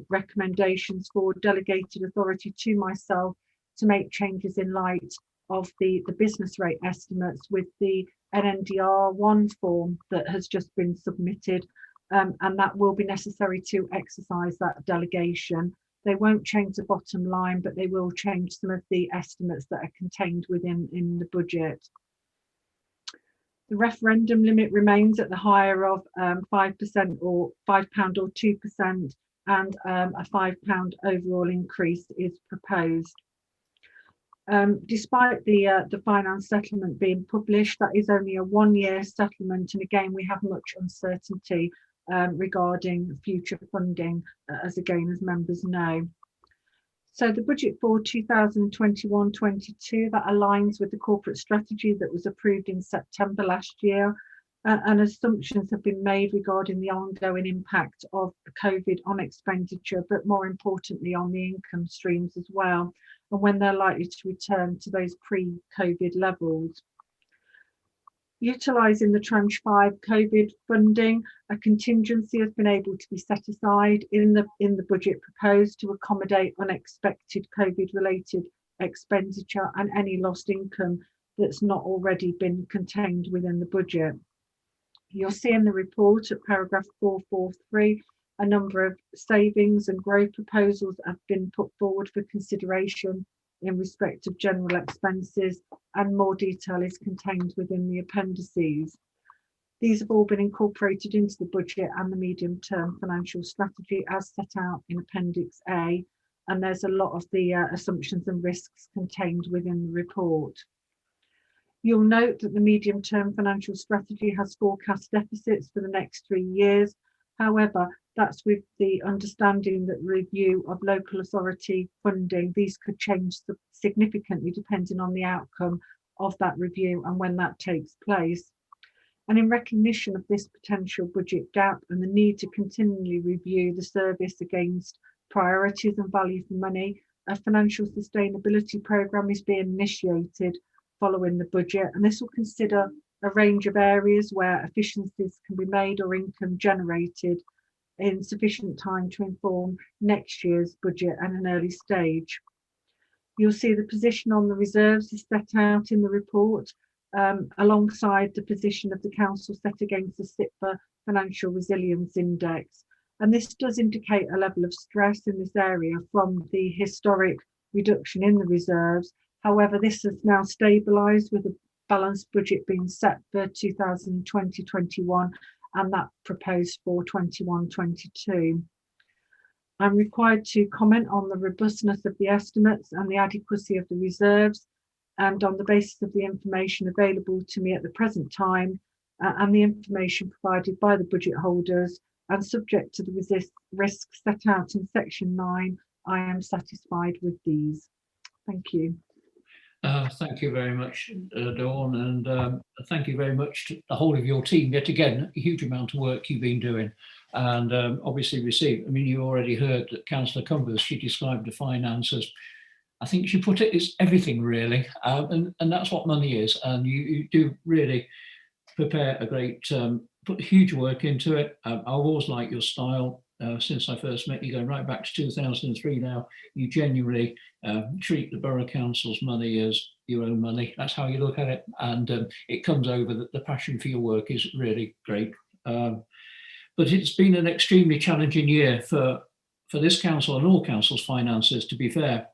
[SPEAKER 6] recommendations for delegated authority to myself to make changes in light of the business rate estimates with the NNDR1 form that has just been submitted, and that will be necessary to exercise that delegation. They won't change the bottom line, but they will change some of the estimates that are contained within the budget. The referendum limit remains at the higher of 5% or £5 or 2%, and a £5 overall increase is proposed. Despite the finance settlement being published, that is only a one-year settlement, and again we have much uncertainty regarding future funding, as members know. So the budget for 2021-22, that aligns with the corporate strategy that was approved in September last year, and assumptions have been made regarding the ongoing impact of COVID on expenditure, but more importantly on the income streams as well, and when they're likely to return to those pre-COVID levels. Utilising the Tranche 5 COVID funding, a contingency has been able to be set aside in the budget proposed to accommodate unexpected COVID-related expenditure and any lost income that's not already been contained within the budget. You'll see in the report at paragraph 443 A number of savings and growth proposals have been put forward for consideration in respect of general expenses, and more detail is contained within the appendices. These have all been incorporated into the budget and the medium-term financial strategy as set out in Appendix A, and there's a lot of the assumptions and risks contained within the report. You'll note that the medium-term financial strategy has forecast deficits for the next 3 years. However, that's with the understanding that review of local authority funding, these could change significantly depending on the outcome of that review and when that takes place. And in recognition of this potential budget gap and the need to continually review the service against priorities and value for money, a financial sustainability programme is being initiated following the budget, and this will consider a range of areas where efficiencies can be made or income generated in sufficient time to inform next year's budget at an early stage. You'll see the position on the reserves is set out in the report, alongside the position of the council set against the SIPA Financial Resilience Index. And this does indicate a level of stress in this area from the historic reduction in the reserves. However, this has now stabilised with a balanced budget being set for 2020-21 and that proposed for 21-22. I'm required to comment on the robustness of the estimates and the adequacy of the reserves, and on the basis of the information available to me at the present time and the information provided by the budget holders and subject to the risks set out in section 9, I am satisfied with these. Thank you.
[SPEAKER 4] Thank you very much, Dawn, and thank you very much to the whole of your team. Yet again, a huge amount of work you've been doing, and obviously received. I mean, you already heard that Councillor Cumbers, she described the finances. I think she put it, it's everything really, and that's what money is. And you do really prepare a great, put huge work into it. I've always liked your style. Since I first met you, going right back to 2003 now, you genuinely treat the Borough Council's money as your own money. That's how you look at it. And it comes over that the passion for your work is really great. But it's been an extremely challenging year for this council and all councils' finances, to be fair.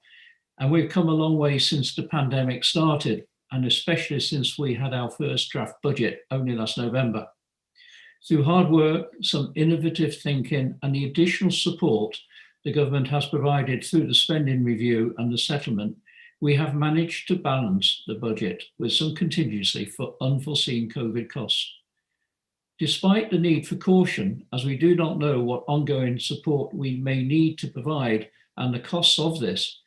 [SPEAKER 4] And we've come a long way since the pandemic started, and especially since we had our first draft budget only last November. Through hard work, some innovative thinking, and the additional support the government has provided through the spending review and the settlement, we have managed to balance the budget with some contingency for unforeseen COVID costs. Despite the need for caution, as we do not know what ongoing support we may need to provide and the costs of this,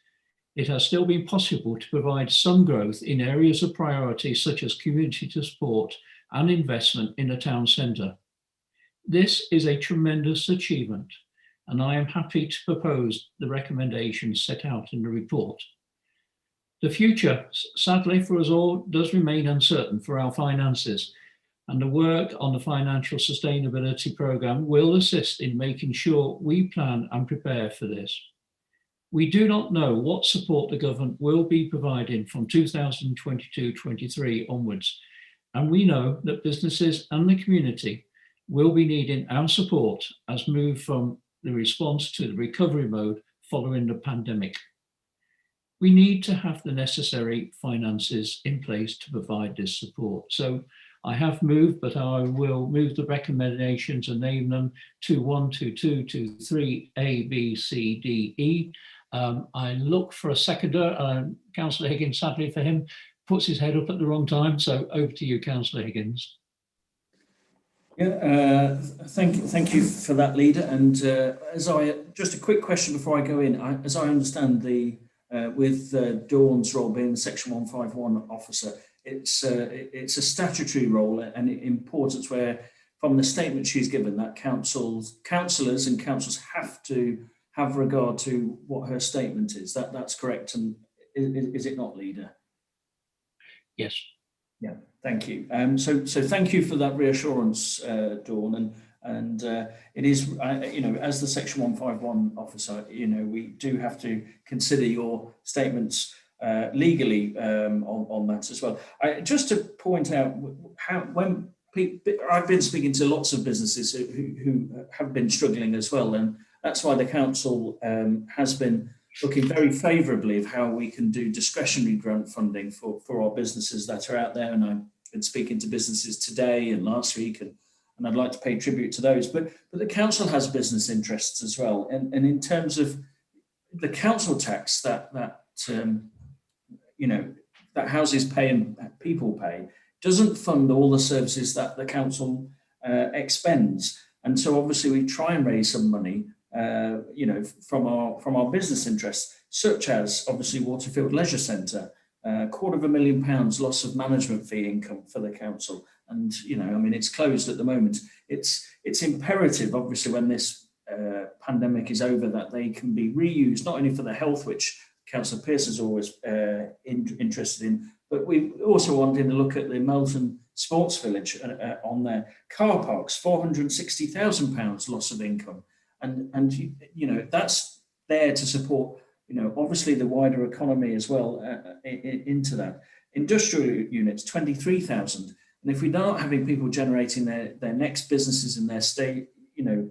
[SPEAKER 4] it has still been possible to provide some growth in areas of priority such as community support and investment in the town centre. This is a tremendous achievement, and I am happy to propose the recommendations set out in the report. The future, sadly for us all, does remain uncertain for our finances, and the work on the financial sustainability programme will assist in making sure we plan and prepare for this. We do not know what support the government will be providing from 2022-23 onwards, and we know that businesses and the community will be needing our support as we move from the response to the recovery mode following the pandemic. We need to have the necessary finances in place to provide this support. So I have moved, but I will move the recommendations and name them to 1, 2, 2, 2, 3, A, B, C, D, E. I look for a seconder. Councillor Higgins, sadly for him, puts his head up at the wrong time. So over to you, Councillor Higgins.
[SPEAKER 7] Yeah, thank you for that, Leader. And just a quick question before I go in. As I understand, with Dawn's role being the Section 151 officer, it's a statutory role and importance where, from the statement she's given, that councillors and councils have to have regard to what her statement is. That's correct, and is it not, Leader?
[SPEAKER 4] Yes.
[SPEAKER 7] Yeah, thank you. So thank you for that reassurance, Dawn. And it is, as the Section 151 officer, we do have to consider your statements legally on that as well. Just to point out, I've been speaking to lots of businesses who have been struggling as well, and that's why the council has been looking very favourably of how we can do discretionary grant funding for our businesses that are out there. And I've been speaking to businesses today and last week, and I'd like to pay tribute to those. But the council has business interests as well, and in terms of the council tax that houses pay and people pay doesn't fund all the services that the council expends, and so obviously we try and raise some money, from our business interests, such as obviously Waterfield Leisure Centre, £250,000 loss of management fee income for the council, and it's closed at the moment. It's imperative, obviously, when this pandemic is over, that they can be reused, not only for the health, which Councillor Pearce is always interested in, but we also wanted to look at the Melton Sports Village on their car parks, £460,000 loss of income, and that's there to support obviously the wider economy as well into that. Industrial units, 23,000, and if we're not having people generating their next businesses in their state,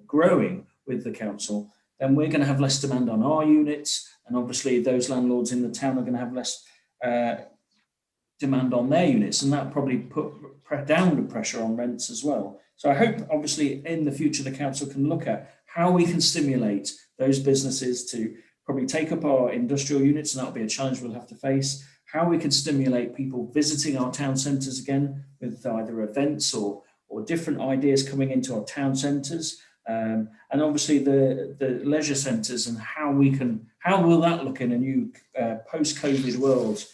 [SPEAKER 7] growing with the council, then we're going to have less demand on our units, and obviously those landlords in the town are going to have less demand on their units, and that probably put downward pressure on rents as well. So I hope obviously in the future the council can look at how we can stimulate those businesses to probably take up our industrial units, and that'll be a challenge we'll have to face, how we can stimulate people visiting our town centres again with either events or different ideas coming into our town centres, and obviously the leisure centres, and how will that look in a new post-COVID world.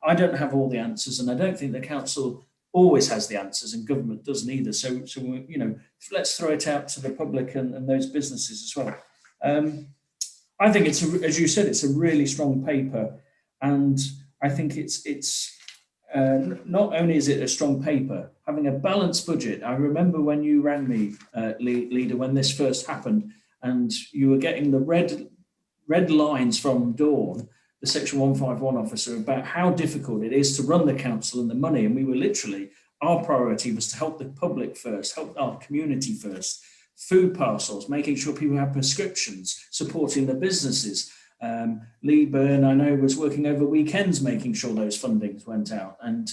[SPEAKER 7] I don't have all the answers, and I don't think the council always has the answers, and government doesn't either. So let's throw it out to the public and those businesses as well. I think as you said, it's a really strong paper, and I think it's not only is it a strong paper, having a balanced budget. I remember when you rang me, Leader, when this first happened, and you were getting the red lines from Dawn, the Section 151 officer, about how difficult it is to run the council and the money. And we were literally, our priority was to help the public first, help our community first, food parcels, making sure people have prescriptions, supporting the businesses. Lee Byrne, I know, was working over weekends making sure those fundings went out. And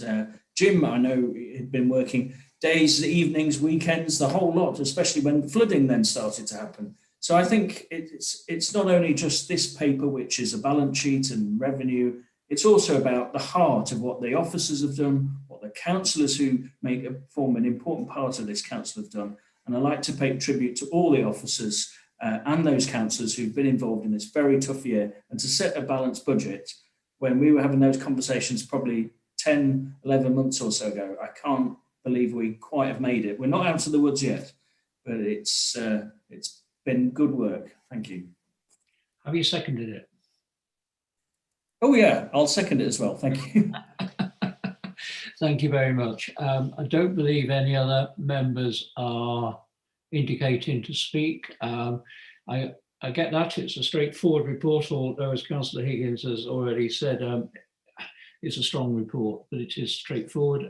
[SPEAKER 7] Jim, I know, had been working days, evenings, weekends, the whole lot, especially when flooding then started to happen. So I think it's not only just this paper, which is a balance sheet and revenue, it's also about the heart of what the officers have done, what the councillors who form an important part of this council have done. And I'd like to pay tribute to all the officers and those councillors who've been involved in this very tough year, and to set a balanced budget when we were having those conversations probably 10, 11 months or so ago. I can't believe we quite have made it. We're not out of the woods yet, but it's been good work. Thank you.
[SPEAKER 4] Have you seconded it?
[SPEAKER 7] Oh yeah, I'll second it as well. Thank you.
[SPEAKER 4] Thank you very much. I don't believe any other members are indicating to speak. I get that it's a straightforward report, although as Councillor Higgins has already said, it's a strong report, but it is straightforward.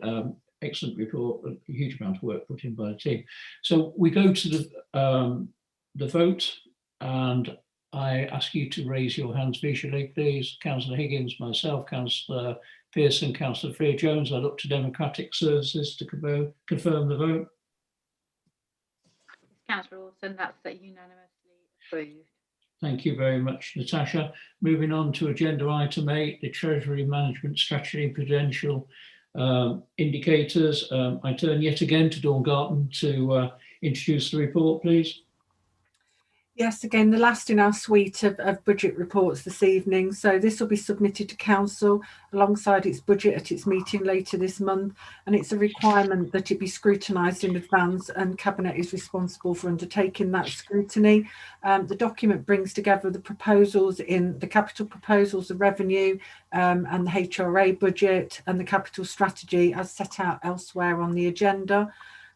[SPEAKER 4] Excellent report, a huge amount of work put in by the team. So we go to the vote, and I ask you to raise your hands visually, please. Councillor Higgins, myself, Councillor Pearson, Councillor Freer-Jones. I look to Democratic Services to confirm the vote.
[SPEAKER 3] Councillor Orson, that's unanimously approved.
[SPEAKER 4] Thank you very much, Natasha. Moving on to agenda item 8, the Treasury Management Strategy Prudential Indicators. I turn yet again to Dawn Garton to introduce the report, please.
[SPEAKER 6] Yes, again, the last in our suite of budget reports this evening. So this will be submitted to Council alongside its budget at its meeting later this month. And it's a requirement that it be scrutinised in advance, and Cabinet is responsible for undertaking that scrutiny. The document brings together the proposals in the capital proposals, the revenue and the HRA budget and the capital strategy as set out elsewhere on the agenda.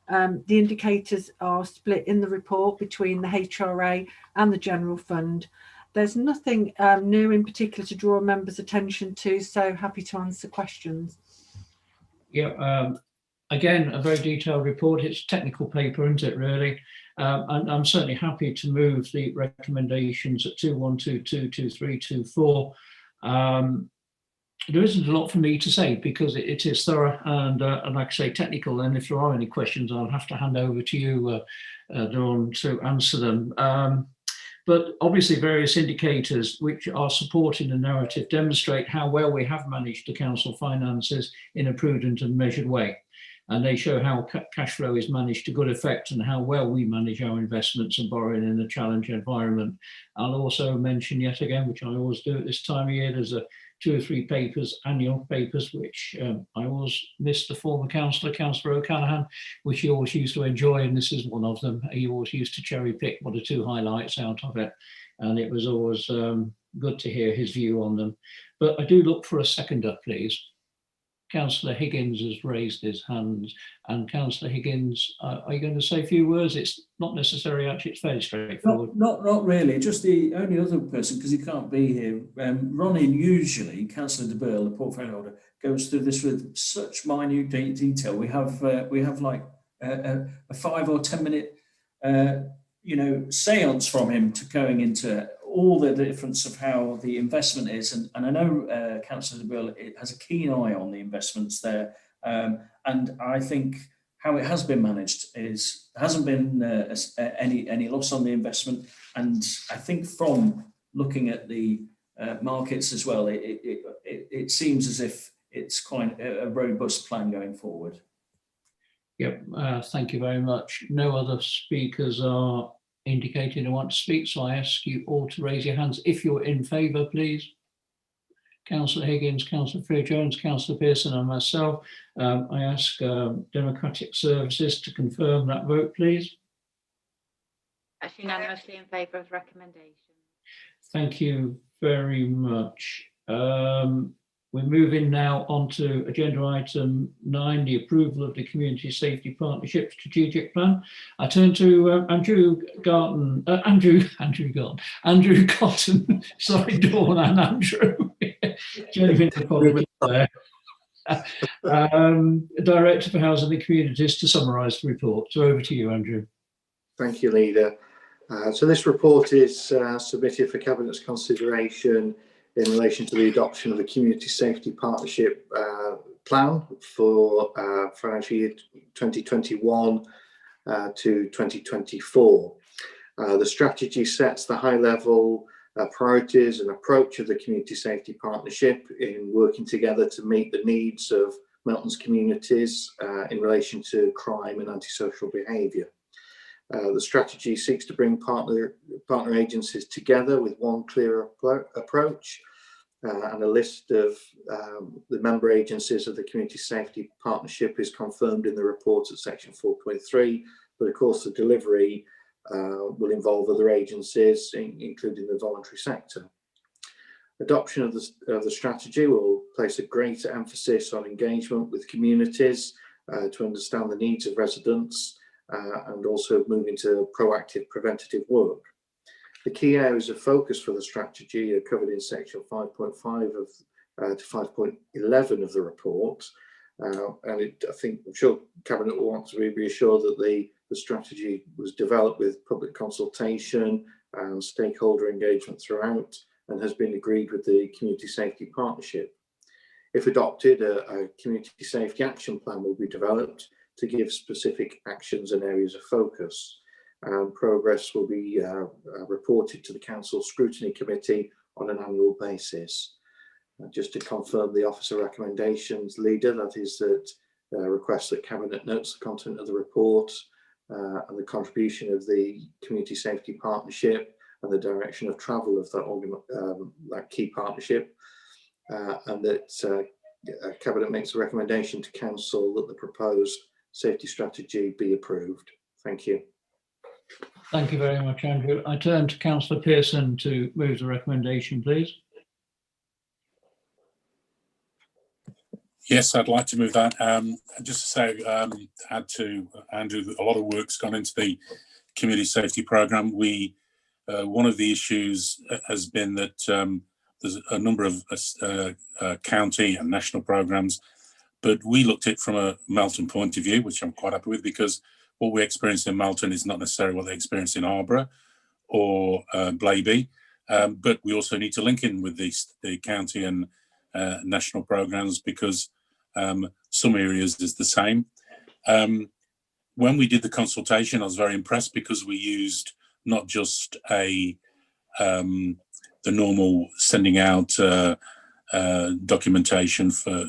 [SPEAKER 6] The indicators are split in the report between the HRA and the General Fund. There's nothing new in particular to draw members' attention to, so happy to answer questions.
[SPEAKER 4] Yeah, again, a very detailed report. It's technical paper, isn't it, really? And I'm certainly happy to move the recommendations at 2122, 23, 24. There isn't a lot for me to say because it is thorough and like I say, technical. And if there are any questions, I'll have to hand over to you, Dawn, to answer them. But obviously various indicators which are supporting the narrative demonstrate how well we have managed the council finances in a prudent and measured way. And they show how cash flow is managed to good effect and how well we manage our investments and borrowing in a challenging environment. I'll also mention yet again, which I always do at this time of year, there's a 2 or 3 papers, annual papers, which I always miss the former councillor, Councillor O'Callaghan, which he always used to enjoy, and this is one of them. He always used to cherry pick 1 or 2 highlights out of it, and it was always good to hear his view on them. But I do look for a seconder, please. Councillor Higgins has raised his hand, and Councillor Higgins, are you going to say a few words? It's not necessary, actually, it's fairly straightforward.
[SPEAKER 7] Not really, just the only other person, because he can't be here. Ronnie, usually, Councillor de Burgh, the portfolio holder, goes through this with such minute detail. We have like a 5 or 10 minute, seance from him to going into all the difference of how the investment is. And I know Councillor de Burgh has a keen eye on the investments there. And I think how it has been managed is there hasn't been any loss on the investment. And I think from looking at the markets as well, it seems as if it's quite a robust plan going forward.
[SPEAKER 4] Yep, thank you very much. No other speakers are indicating they want to speak, so I ask you all to raise your hands if you're in favour, please. Councillor Higgins, Councillor Freer-Jones, Councillor Pearson and myself. I ask Democratic Services to confirm that vote, please.
[SPEAKER 3] That's unanimously in favour of the recommendation.
[SPEAKER 4] Thank you very much. We're moving now on to agenda item 9, the approval of the Community Safety Partnership Strategic Plan. I turn to Andrew Cotton, sorry, Dawn and Andrew. Genuine apologies there. Director for Housing and Communities to summarise the report. So over to you, Andrew.
[SPEAKER 9] Thank you, Leader. So this report is submitted for Cabinet's consideration in relation to the adoption of the Community Safety Partnership Plan for financial year 2021 to 2024. The strategy sets the high-level priorities and approach of the Community Safety Partnership in working together to meet the needs of Milton's communities in relation to crime and antisocial behaviour. The strategy seeks to bring partner agencies together with one clear approach, and a list of the member agencies of the Community Safety Partnership is confirmed in the report at section 4.3, but of course the delivery will involve other agencies, including the voluntary sector. Adoption of the strategy will place a greater emphasis on engagement with communities to understand the needs of residents, and also move into proactive preventative work. The key areas of focus for the strategy are covered in section 5.5 to 5.11 of the report. And I'm sure Cabinet will want to be reassured that the strategy was developed with public consultation and stakeholder engagement throughout, and has been agreed with the Community Safety Partnership. If adopted, a Community Safety Action Plan will be developed to give specific actions and areas of focus. Progress will be reported to the Council Scrutiny Committee on an annual basis. Just to confirm the officer recommendations, Leader, that is that request that Cabinet notes the content of the report and the contribution of the Community Safety Partnership and the direction of travel of that key partnership, and that Cabinet makes a recommendation to Council that the proposed safety strategy be approved. Thank you.
[SPEAKER 4] Thank you very much, Andrew. I turn to Councillor Pearson to move the recommendation, please.
[SPEAKER 1] Yes, I'd like to move that. Just to say, add to Andrew, a lot of work's gone into the community safety programme. One of the issues has been that there's a number of county and national programmes, but we looked at it from a Melton point of view, which I'm quite happy with, because what we experience in Melton is not necessarily what they experience in Harborough or Blaby, but we also need to link in with the county and national programmes, because some areas is the same. When we did the consultation, I was very impressed, because we used not just the normal sending out documentation for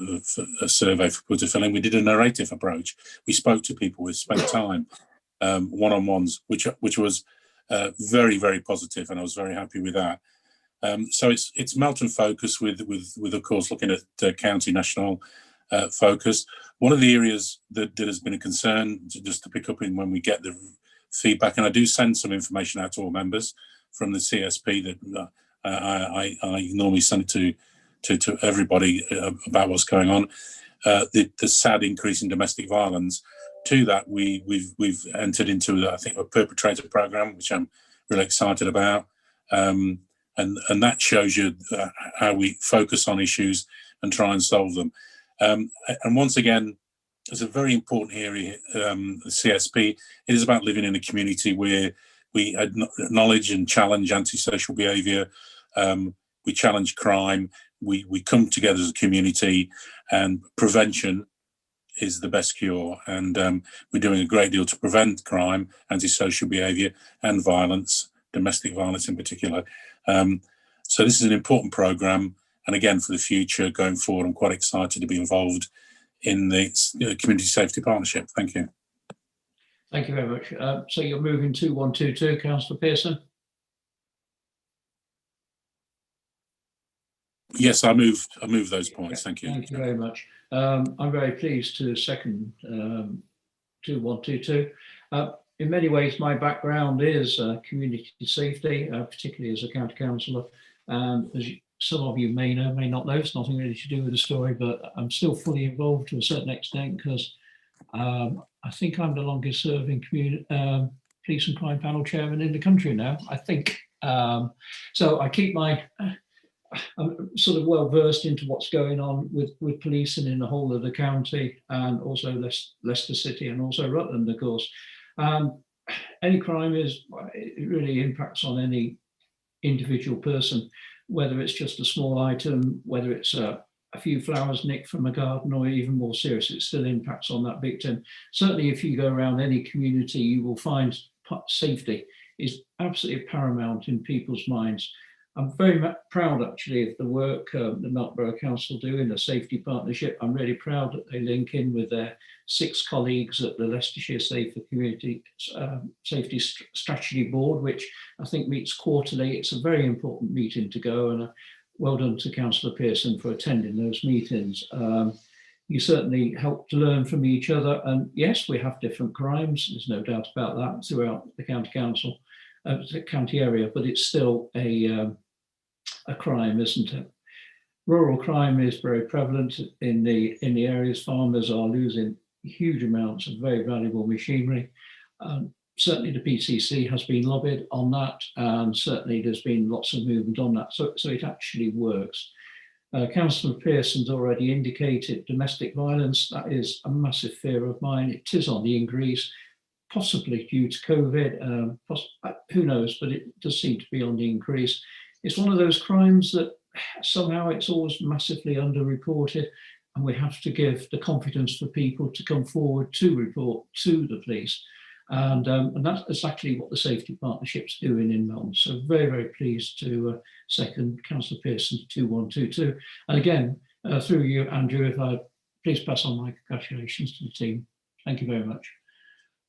[SPEAKER 1] a survey for people to fill in. We did a narrative approach. We spoke to people. We spent time one-on-ones, which was very, very positive, and I was very happy with that. So it's Melton focus with of course looking at county national focus. One of the areas that has been a concern, just to pick up in when we get the feedback, and I do send some information out to all members from the CSP that I normally send it to everybody about what's going on. The sad increase in domestic violence. To that, we've entered into, I think, a perpetrator program, which I'm really excited about, and that shows you how we focus on issues and try and solve them. And once again, it's a very important area. The CSP, it is about living in a community where we acknowledge and challenge antisocial behaviour. We challenge crime. We come together as a community, and prevention is the best cure. And we're doing a great deal to prevent crime, antisocial behaviour, and violence, domestic violence in particular. So this is an important programme. And again, for the future going forward, I'm quite excited to be involved in the Community Safety Partnership. Thank you.
[SPEAKER 4] Thank you very much. So you're moving 2122, Councillor Pearson?
[SPEAKER 1] Yes, I move those points. Thank you.
[SPEAKER 4] Thank you very much. I'm very pleased to second 2122. In many ways, my background is community safety, particularly as a county councillor. And as some of you may know, may not know, it's nothing really to do with the story, but I'm still fully involved to a certain extent, because I think I'm the longest serving police and crime panel chairman in the country now, I think. So I keep I'm sort of well versed into what's going on with policing in the whole of the county, and also Leicester City, and also Rutland, of course. Any crime it really impacts on any individual person, whether it's just a small item, whether it's a few flowers nicked from a garden, or even more serious, it still impacts on that victim. Certainly, if you go around any community, you will find safety is absolutely paramount in people's minds. I'm very proud, actually, of the work the Melton Borough Council do in the safety partnership. I'm really proud that they link in with their 6 colleagues at the Leicestershire Safer Community Safety Strategy Board, which I think meets quarterly. It's a very important meeting to go, and well done to Councillor Pearson for attending those meetings. You certainly help to learn from each other, and yes, we have different crimes. There's no doubt about that throughout the county council, the county area, but it's still a crime, isn't it? Rural crime is very prevalent in the areas. Farmers are losing huge amounts of very valuable machinery. Certainly the PCC has been lobbied on that, and certainly there's been lots of movement on that. So it actually works. Councillor Pearson's already indicated domestic violence. That is a massive fear of mine. It is on the increase, possibly due to COVID. Who knows, but it does seem to be on the increase. It's one of those crimes that somehow it's always massively underreported, and we have to give the confidence for people to come forward to report to the police. And that's exactly what the safety partnership's doing in Melton. So very, very pleased to second Councillor Pearson's 2122. And again, through you, Andrew, if I please pass on my congratulations to the team. Thank you very much.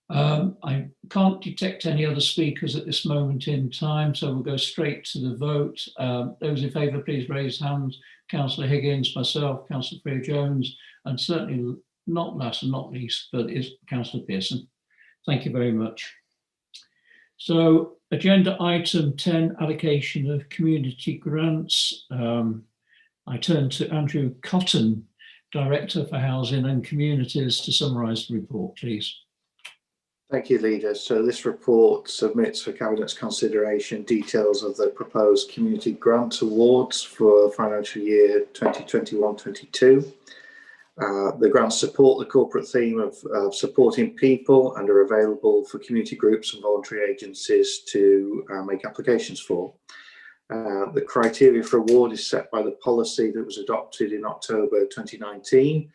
[SPEAKER 4] I can't detect any other speakers at this moment in time, so we'll go straight to the vote. Those in favour, please raise hands. Councillor Higgins, myself, Councillor Freer-Jones, and certainly not last and not least, but is Councillor Pearson. Thank you very much. So agenda item 10, allocation of community grants. I turn to Andrew Cotton, Director for Housing and Communities, to summarise the report, please.
[SPEAKER 9] Thank you, Leader. So this report submits for Cabinet's consideration details of the proposed community grant awards for financial year 2021-22. The grants support the corporate theme of supporting people and are available for community groups and voluntary agencies to make applications for. The criteria for award is set by the policy that was adopted in October 2019,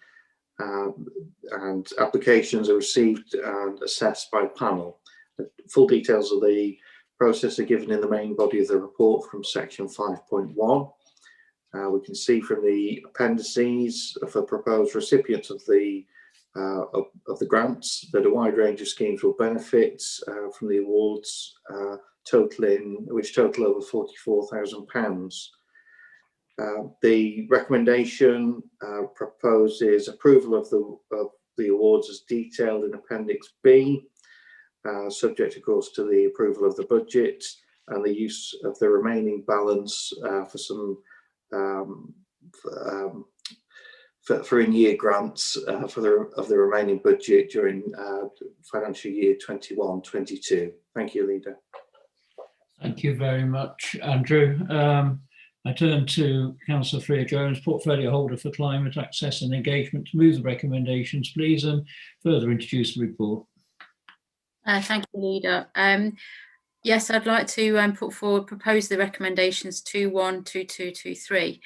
[SPEAKER 9] and applications are received and assessed by panel. The full details of the process are given in the main body of the report from section 5.1. We can see from the appendices for proposed recipients of the grants that a wide range of schemes will benefit from the awards, which total over £44,000. The recommendation proposes approval of the awards as detailed in Appendix B, subject of course to the approval of the budget and the use of the remaining balance for some for in-year grants of the remaining budget during financial year 21-22. Thank you, Leader.
[SPEAKER 4] Thank you very much, Andrew. I turn to Councillor Freer-Jones, portfolio holder for climate access and engagement, to move the recommendations, please, and further introduce the report.
[SPEAKER 8] Thank you, Leader. Yes, I'd like to propose the recommendations 2.1, 2.2, 2.3,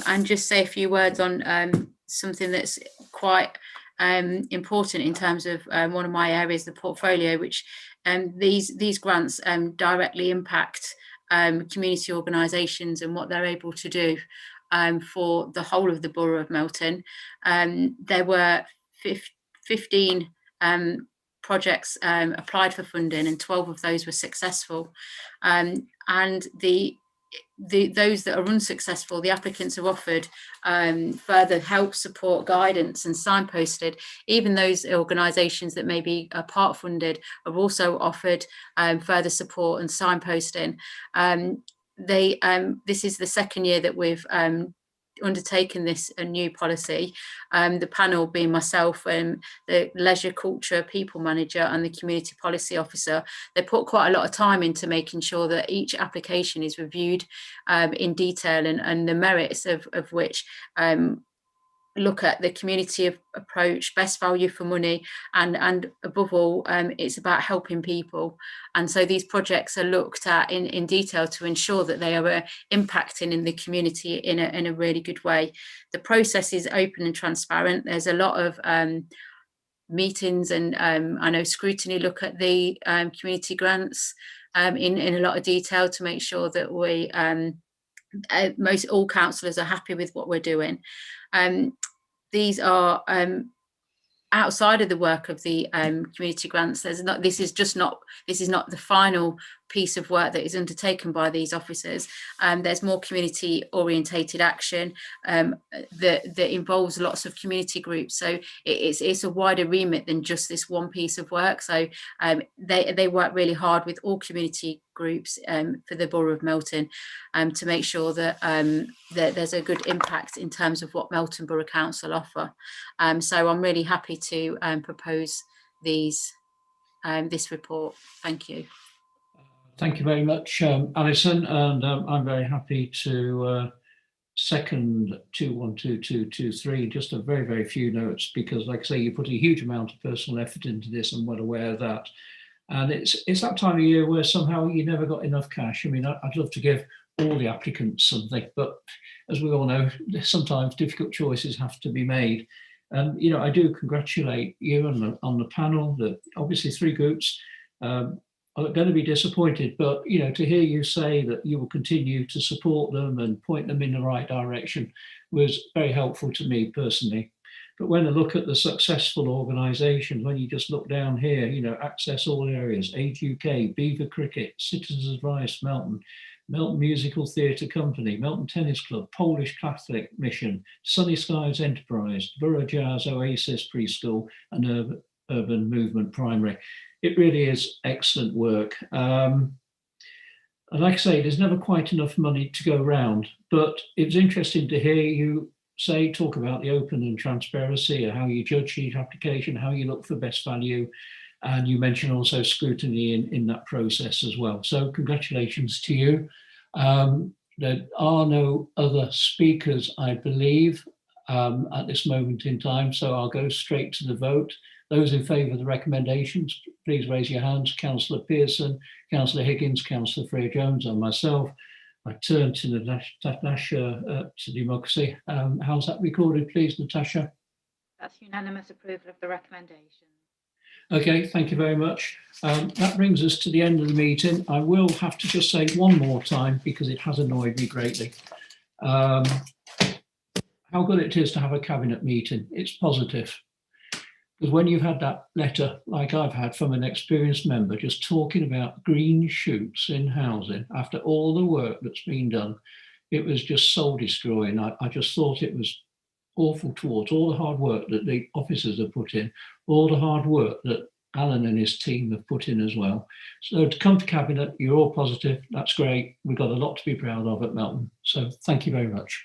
[SPEAKER 8] and just say a few words on something that's quite important in terms of one of my areas, the portfolio, which these grants directly impact community organisations and what they're able to do for the whole of the Borough of Melton. There were 15 projects applied for funding, and 12 of those were successful. And those that are unsuccessful, the applicants are offered further help, support, guidance and signposted. Even those organisations that may be part funded are also offered further support and signposting. This is the second year that we've undertaken this new policy, the panel being myself and the leisure, culture, people manager and the community policy officer. They put quite a lot of time into making sure that each application is reviewed in detail, and the merits of which look at the community approach, best value for money, and above all, it's about helping people. And so these projects are looked at in detail to ensure that they are impacting in the community in a really good way. The process is open and transparent. There's a lot of meetings, and I know scrutiny look at the community grants in a lot of detail to make sure that we all councillors are happy with what we're doing. These are outside of the work of the community grants. This is not the final piece of work that is undertaken by these officers. There's more community orientated action that involves lots of community groups. So it's a wider remit than just this one piece of work. So they work really hard with all community groups for the Borough of Melton to make sure that there's a good impact in terms of what Melton Borough Council offer. So I'm really happy to propose this report. Thank you.
[SPEAKER 4] Thank you very much, Alison, and I'm very happy to second 2.1.2.2.3. Just a very, very few notes, because like I say, you put a huge amount of personal effort into this. I'm well aware of that. And it's that time of year where somehow you never got enough cash. I mean, I'd love to give all the applicants something, but as we all know, sometimes difficult choices have to be made. And, you know, I do congratulate you on the panel. That obviously 3 groups are going to be disappointed, but, you know, to hear you say that you will continue to support them and point them in the right direction was very helpful to me personally. But when I look at the successful organisations, when you just look down here, you know, Access All Areas, Age UK, Beaver Cricket, Citizens Advice Melton, Melton Musical Theatre Company, Melton Tennis Club, Polish Catholic Mission, Sunny Skies Enterprise, Borough Jazz Oasis Preschool and Urban Movement Primary. It really is excellent work. And like I say, there's never quite enough money to go around, but it was interesting to hear you talk about the open and transparency and how you judge each application, how you look for best value. And you mentioned also scrutiny in that process as well. So congratulations to you. There are no other speakers, I believe. at this moment in time, so I'll go straight to the vote. Those in favour of the recommendations, please raise your hands. Councillor Pearson, Councillor Higgins, Councillor Freer-Jones and myself. I turn to Natasha to democracy. How's that recorded, please, Natasha?
[SPEAKER 3] That's unanimous approval of the recommendation.
[SPEAKER 4] Okay, thank you very much. That brings us to the end of the meeting. I will have to just say one more time because it has annoyed me greatly. How good it is to have a cabinet meeting. It's positive. Because when you've had that letter, like I've had from an experienced member, just talking about green shoots in housing after all the work that's been done, it was just soul destroying. I just thought it was awful towards all the hard work that the officers have put in, all the hard work that Alan and his team have put in as well. So to come to cabinet, you're all positive. That's great. We've got a lot to be proud of at Melton. So thank you very much.